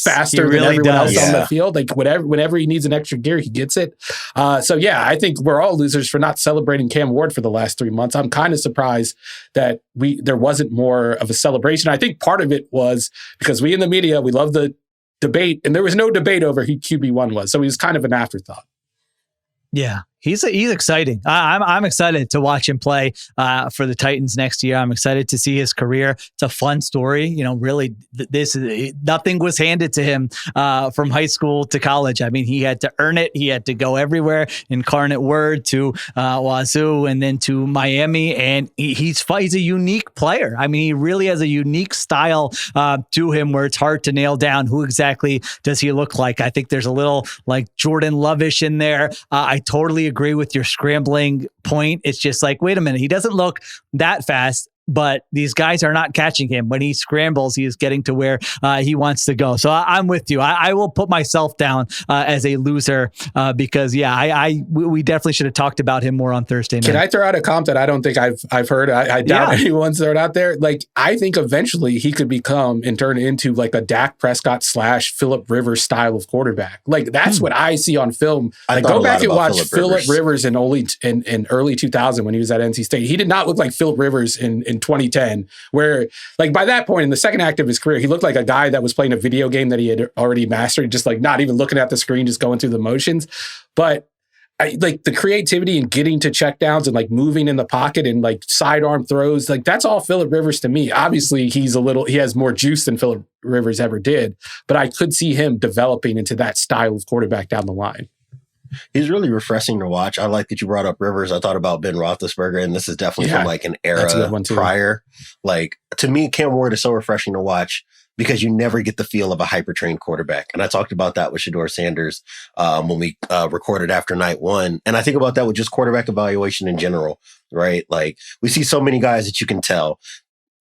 faster than everyone else on the field. Like whenever he needs an extra gear, he gets it. So yeah, I think we're all losers for not celebrating Cam Ward for the last 3 months. I'm kind of surprised that there wasn't more of a celebration. I think part of it was because we in the media, we love the debate, and there was no debate over who QB1 was. So he was kind of an afterthought. Yeah, he's exciting. I'm excited to watch him play for the Titans next year. I'm excited to see his career. It's a fun story. You know, really, nothing was handed to him from high school to college. I mean, he had to earn it. He had to go everywhere. Incarnate Word to Wazoo and then to Miami. And he's a unique player. I mean, he really has a unique style to him where it's hard to nail down who exactly does he look like. I think there's a little like Jordan Love-ish in there. I totally agree with your scrambling point. It's just like, wait a minute, he doesn't look that fast, but these guys are not catching him. When he scrambles, he is getting to where he wants to go. So I'm with you. I will put myself down as a loser because, we definitely should have talked about him more on Thursday night. Can I throw out a comp that I don't think I've heard? I doubt anyone's thrown out there. Like, I think eventually he could become and turn into like a Dak Prescott / Phillip Rivers style of quarterback. Like, that's what I see on film. Like, go back and watch Phillip Rivers in early 2000 when he was at NC State. He did not look like Phillip Rivers in 2010, where, like, by that point in the second act of his career, he looked like a guy that was playing a video game that he had already mastered, just like not even looking at the screen, just going through the motions. But like the creativity and getting to checkdowns and like moving in the pocket and like sidearm throws, like that's all Phillip Rivers to me. Obviously, he has more juice than Phillip Rivers ever did, but I could see him developing into that style of quarterback down the line. He's really refreshing to watch. I like that you brought up Rivers. I thought about Ben Roethlisberger, and this is definitely from like an era prior. Like, to me, Cam Ward is so refreshing to watch because you never get the feel of a hyper-trained quarterback. And I talked about that with Shedeur Sanders when we recorded after night one. And I think about that with just quarterback evaluation in general, right? Like, we see so many guys that you can tell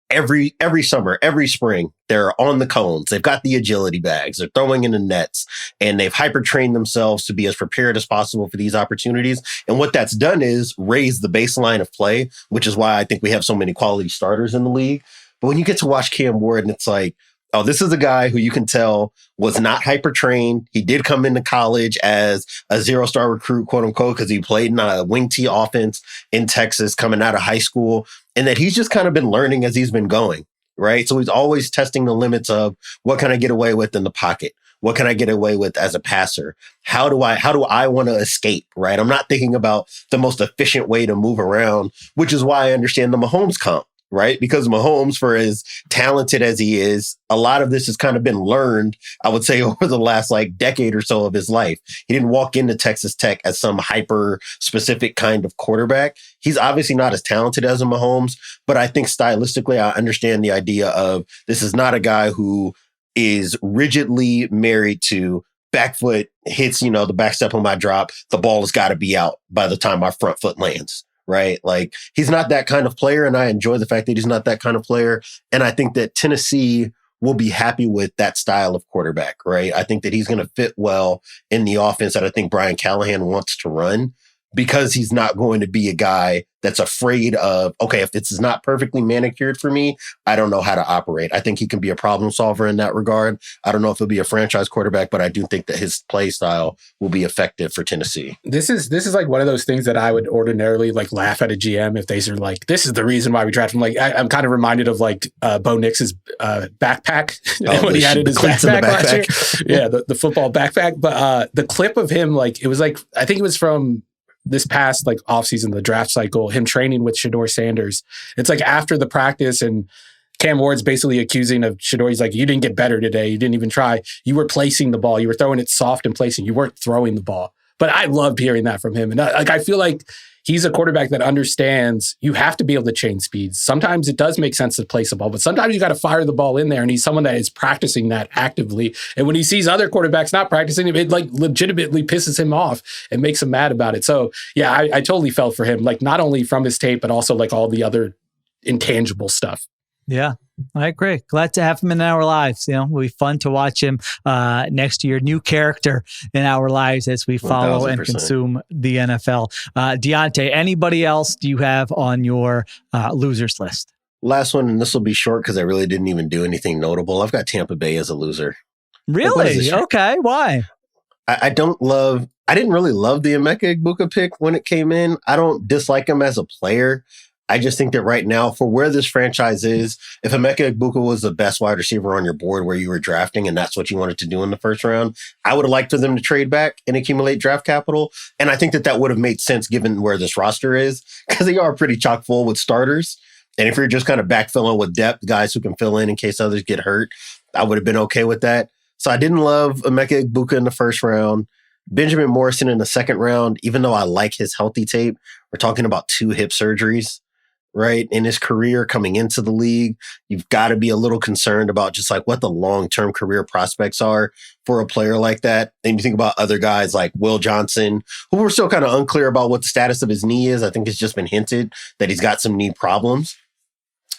every summer, every spring, they're on the cones. They've got the agility bags. They're throwing in the nets, and they've hyper-trained themselves to be as prepared as possible for these opportunities. And what that's done is raise the baseline of play, which is why I think we have so many quality starters in the league. But when you get to watch Cam Ward, and it's like, oh, this is a guy who you can tell was not hyper-trained. He did come into college as a zero-star recruit, quote unquote, because he played in a wing T offense in Texas coming out of high school, and that he's just kind of been learning as he's been going, right? So he's always testing the limits of what can I get away with in the pocket? What can I get away with as a passer? How do I want to escape, right? I'm not thinking about the most efficient way to move around, which is why I understand the Mahomes comp. Right? Because Mahomes, for as talented as he is, a lot of this has kind of been learned, I would say, over the last like decade or so of his life. He didn't walk into Texas Tech as some hyper specific kind of quarterback. He's obviously not as talented as a Mahomes, but I think stylistically, I understand the idea of this is not a guy who is rigidly married to back foot hits, the back step on my drop. The ball has got to be out by the time my front foot lands. Right? Like, he's not that kind of player, and I enjoy the fact that he's not that kind of player. And I think that Tennessee will be happy with that style of quarterback, right? I think that he's going to fit well in the offense that I think Brian Callahan wants to run, because he's not going to be a guy that's afraid of, okay, if this is not perfectly manicured for me, I don't know how to operate. I think he can be a problem solver in that regard. I don't know if he'll be a franchise quarterback, but I do think that his play style will be effective for Tennessee. This is like one of those things that I would ordinarily like laugh at a GM if they are like, this is the reason why we drafted him. Like, I'm kind of reminded of like Bo Nix's backpack when he had it in his backpack last year. Yeah, the football backpack. But the clip of him, like, it was like, I think it was from this past like offseason, the draft cycle, him training with Shadeur Sanders. It's like after the practice, and Cam Ward's basically accusing of Shedeur. He's like, you didn't get better today. You didn't even try. You were placing the ball. You were throwing it soft and placing. You weren't throwing the ball. But I loved hearing that from him. And I feel like he's a quarterback that understands you have to be able to change speeds. Sometimes it does make sense to place the ball, but sometimes you got to fire the ball in there. And he's someone that is practicing that actively. And when he sees other quarterbacks not practicing, it like legitimately pisses him off and makes him mad about it. So yeah, I totally felt for him, like not only from his tape, but also like all the other intangible stuff. Yeah, I agree. Glad to have him in our lives. It'll be fun to watch him next year. New character in our lives as we follow 1000%. And consume the NFL. Diante, anybody else do you have on your losers list? Last one, and this will be short because I really didn't even do anything notable. I've got Tampa Bay as a loser. Really? Okay. Why? I didn't really love the Emeka Egbuka pick when it came in. I don't dislike him as a player. I just think that right now, for where this franchise is, if Emeka Egbuka was the best wide receiver on your board where you were drafting and that's what you wanted to do in the first round, I would have liked for them to trade back and accumulate draft capital. And I think that would have made sense given where this roster is, because they are pretty chock full with starters. And if you're just kind of backfilling with depth, guys who can fill in case others get hurt, I would have been okay with that. So I didn't love Emeka Egbuka in the first round. Benjamin Morrison in the second round, even though I like his healthy tape, we're talking about 2 hip surgeries. Right, in his career coming into the league, you've got to be a little concerned about just like what the long-term career prospects are for a player like that. And you think about other guys like Will Johnson, who we're still kind of unclear about what the status of his knee is. I think it's just been hinted that he's got some knee problems.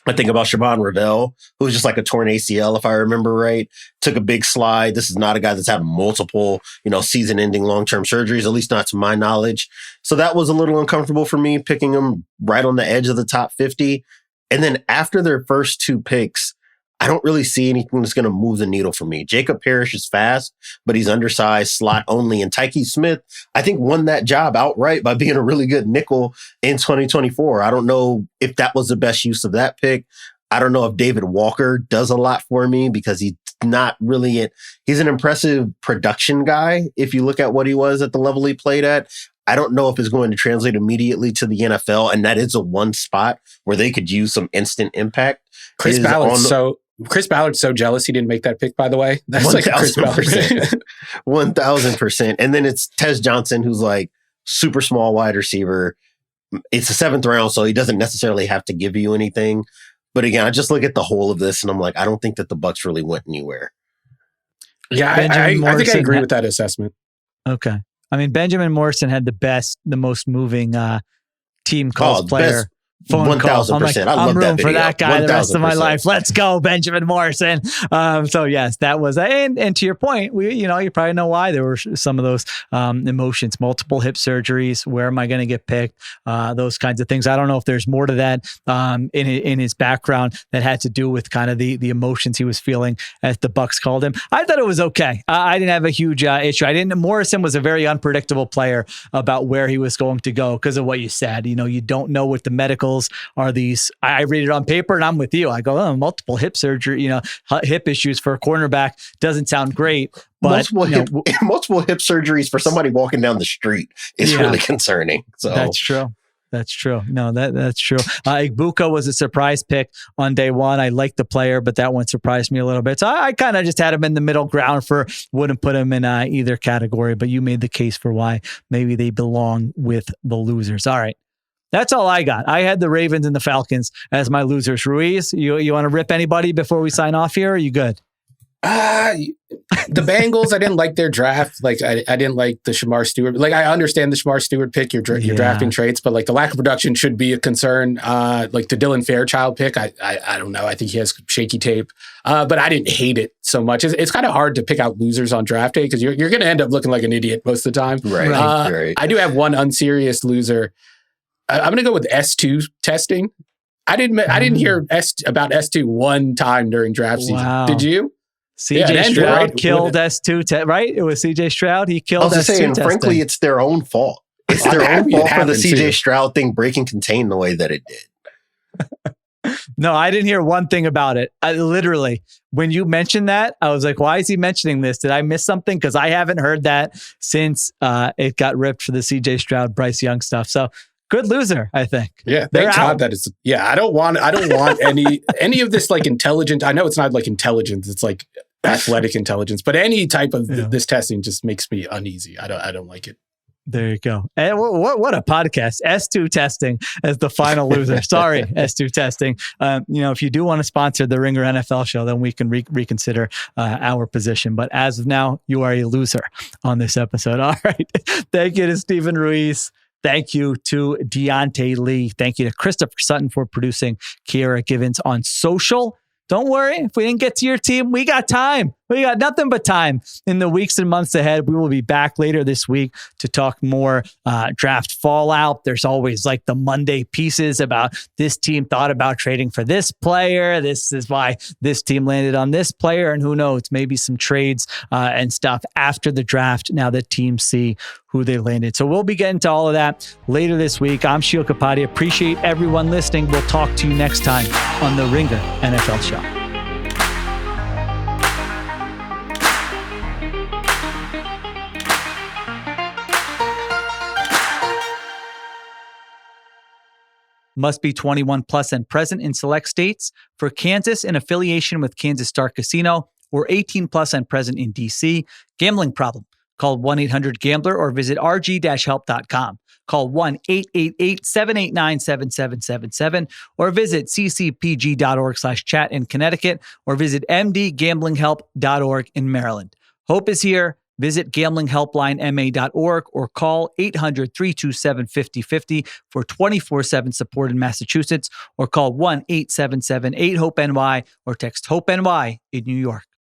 I think about Shaban Ravel, who was just like a torn ACL, if I remember right. Took a big slide. This is not a guy that's had multiple, season-ending long-term surgeries, at least not to my knowledge. So that was a little uncomfortable for me, picking him right on the edge of the top 50. And then after their first two picks, I don't really see anything that's going to move the needle for me. Jacob Parrish is fast, but he's undersized, slot only. And Tyke Smith, I think, won that job outright by being a really good nickel in 2024. I don't know if that was the best use of that pick. I don't know if David Walker does a lot for me because he's not really he's an impressive production guy. If you look at what he was at the level he played at, I don't know if it's going to translate immediately to the NFL. And that is a one spot where they could use some instant impact. Chris Ballard's so jealous he didn't make that pick, by the way. That's 1, like a Chris Ballard. 1,000%. And then it's Tez Johnson, who's like super small wide receiver. It's a 7th round, so he doesn't necessarily have to give you anything. But again, I just look at the whole of this and I'm like, I don't think that the Bucs really went anywhere. Yeah, I think I agree with that assessment. Okay. I mean, Benjamin Morrison had the most moving team calls player. Phone call. 1,000%. I'm rooting for that guy 1,000%. the rest of my life. Let's go, Benjamin Morrison. So yes, that was, and to your point, you probably know why there were some of those emotions, multiple hip surgeries. Where am I going to get picked? Those kinds of things. I don't know if there's more to that in his background that had to do with kind of the emotions he was feeling as the Bucs called him. I thought it was okay. I didn't have a huge issue. Morrison was a very unpredictable player about where he was going to go because of what you said. You don't know what the medicals are. These I read it on paper and I'm with you. I go, multiple hip surgery, hip issues for a cornerback doesn't sound great. But multiple hip surgeries for somebody walking down the street is really concerning. So that's true. That's true. No, that's true. Igbuka was a surprise pick on day one. I liked the player, but that one surprised me a little bit. So I kind of just had him in the middle ground wouldn't put him in either category, but you made the case for why maybe they belong with the losers. All right. That's all I got. I had the Ravens and the Falcons as my losers. Ruiz, you want to rip anybody before we sign off here? Or are you good? The Bengals, I didn't like their draft. Like I didn't like the Shamar Stewart. Like I understand the Shamar Stewart pick. You're drafting traits, but like the lack of production should be a concern. Like the Dylan Fairchild pick, I don't know. I think he has shaky tape, but I didn't hate it so much. It's kind of hard to pick out losers on draft day because you're going to end up looking like an idiot most of the time. Right. I do have one unserious loser. I'm going to go with S2 testing. I didn't hear about S2 one time during draft season. Did you? CJ Stroud killed S2, right? It was CJ Stroud. He killed S2 testing. Frankly, it's their own fault. It's their own fault for the CJ Stroud thing breaking contain the way that it did. No, I didn't hear one thing about it. Literally, when you mentioned that, I was like, why is he mentioning this? Did I miss something? Because I haven't heard that since it got ripped for the CJ Stroud, Bryce Young stuff. So good loser, I think. Yeah, thank God that it's. Yeah, I don't want any of this like intelligent. I know it's not like intelligence; it's like athletic intelligence. But any type of this testing just makes me uneasy. I don't like it. There you go. And what a podcast. S2 testing as the final loser. Sorry, S2 testing. If you do want to sponsor the Ringer NFL show, then we can reconsider our position. But as of now, you are a loser on this episode. All right. Thank you to Stephen Ruiz. Thank you to Diante Lee. Thank you to Christopher Sutton for producing Kiera Givens on social. Don't worry. If we didn't get to your team, we got time. We got nothing but time in the weeks and months ahead. We will be back later this week to talk more draft fallout. There's always like the Monday pieces about this team thought about trading for this player. This is why this team landed on this player. And who knows, maybe some trades and stuff after the draft now that teams see who they landed. So we'll be getting to all of that later this week. I'm Sheil Kapadia. Appreciate everyone listening. We'll talk to you next time on the Ringer NFL Show. Must be 21 plus and present in select states. For Kansas, in affiliation with Kansas Star Casino, or 18 plus and present in DC. Gambling problem? Call 1-800-GAMBLER or visit rg-help.com. Call 1-888-789-7777 or visit ccpg.org/chat in Connecticut or visit mdgamblinghelp.org in Maryland. Hope is here. Visit gamblinghelplinema.org or call 800-327-5050 for 24/7 support in Massachusetts, or call 1-877-8-HOPE-NY or text HOPE-NY in New York.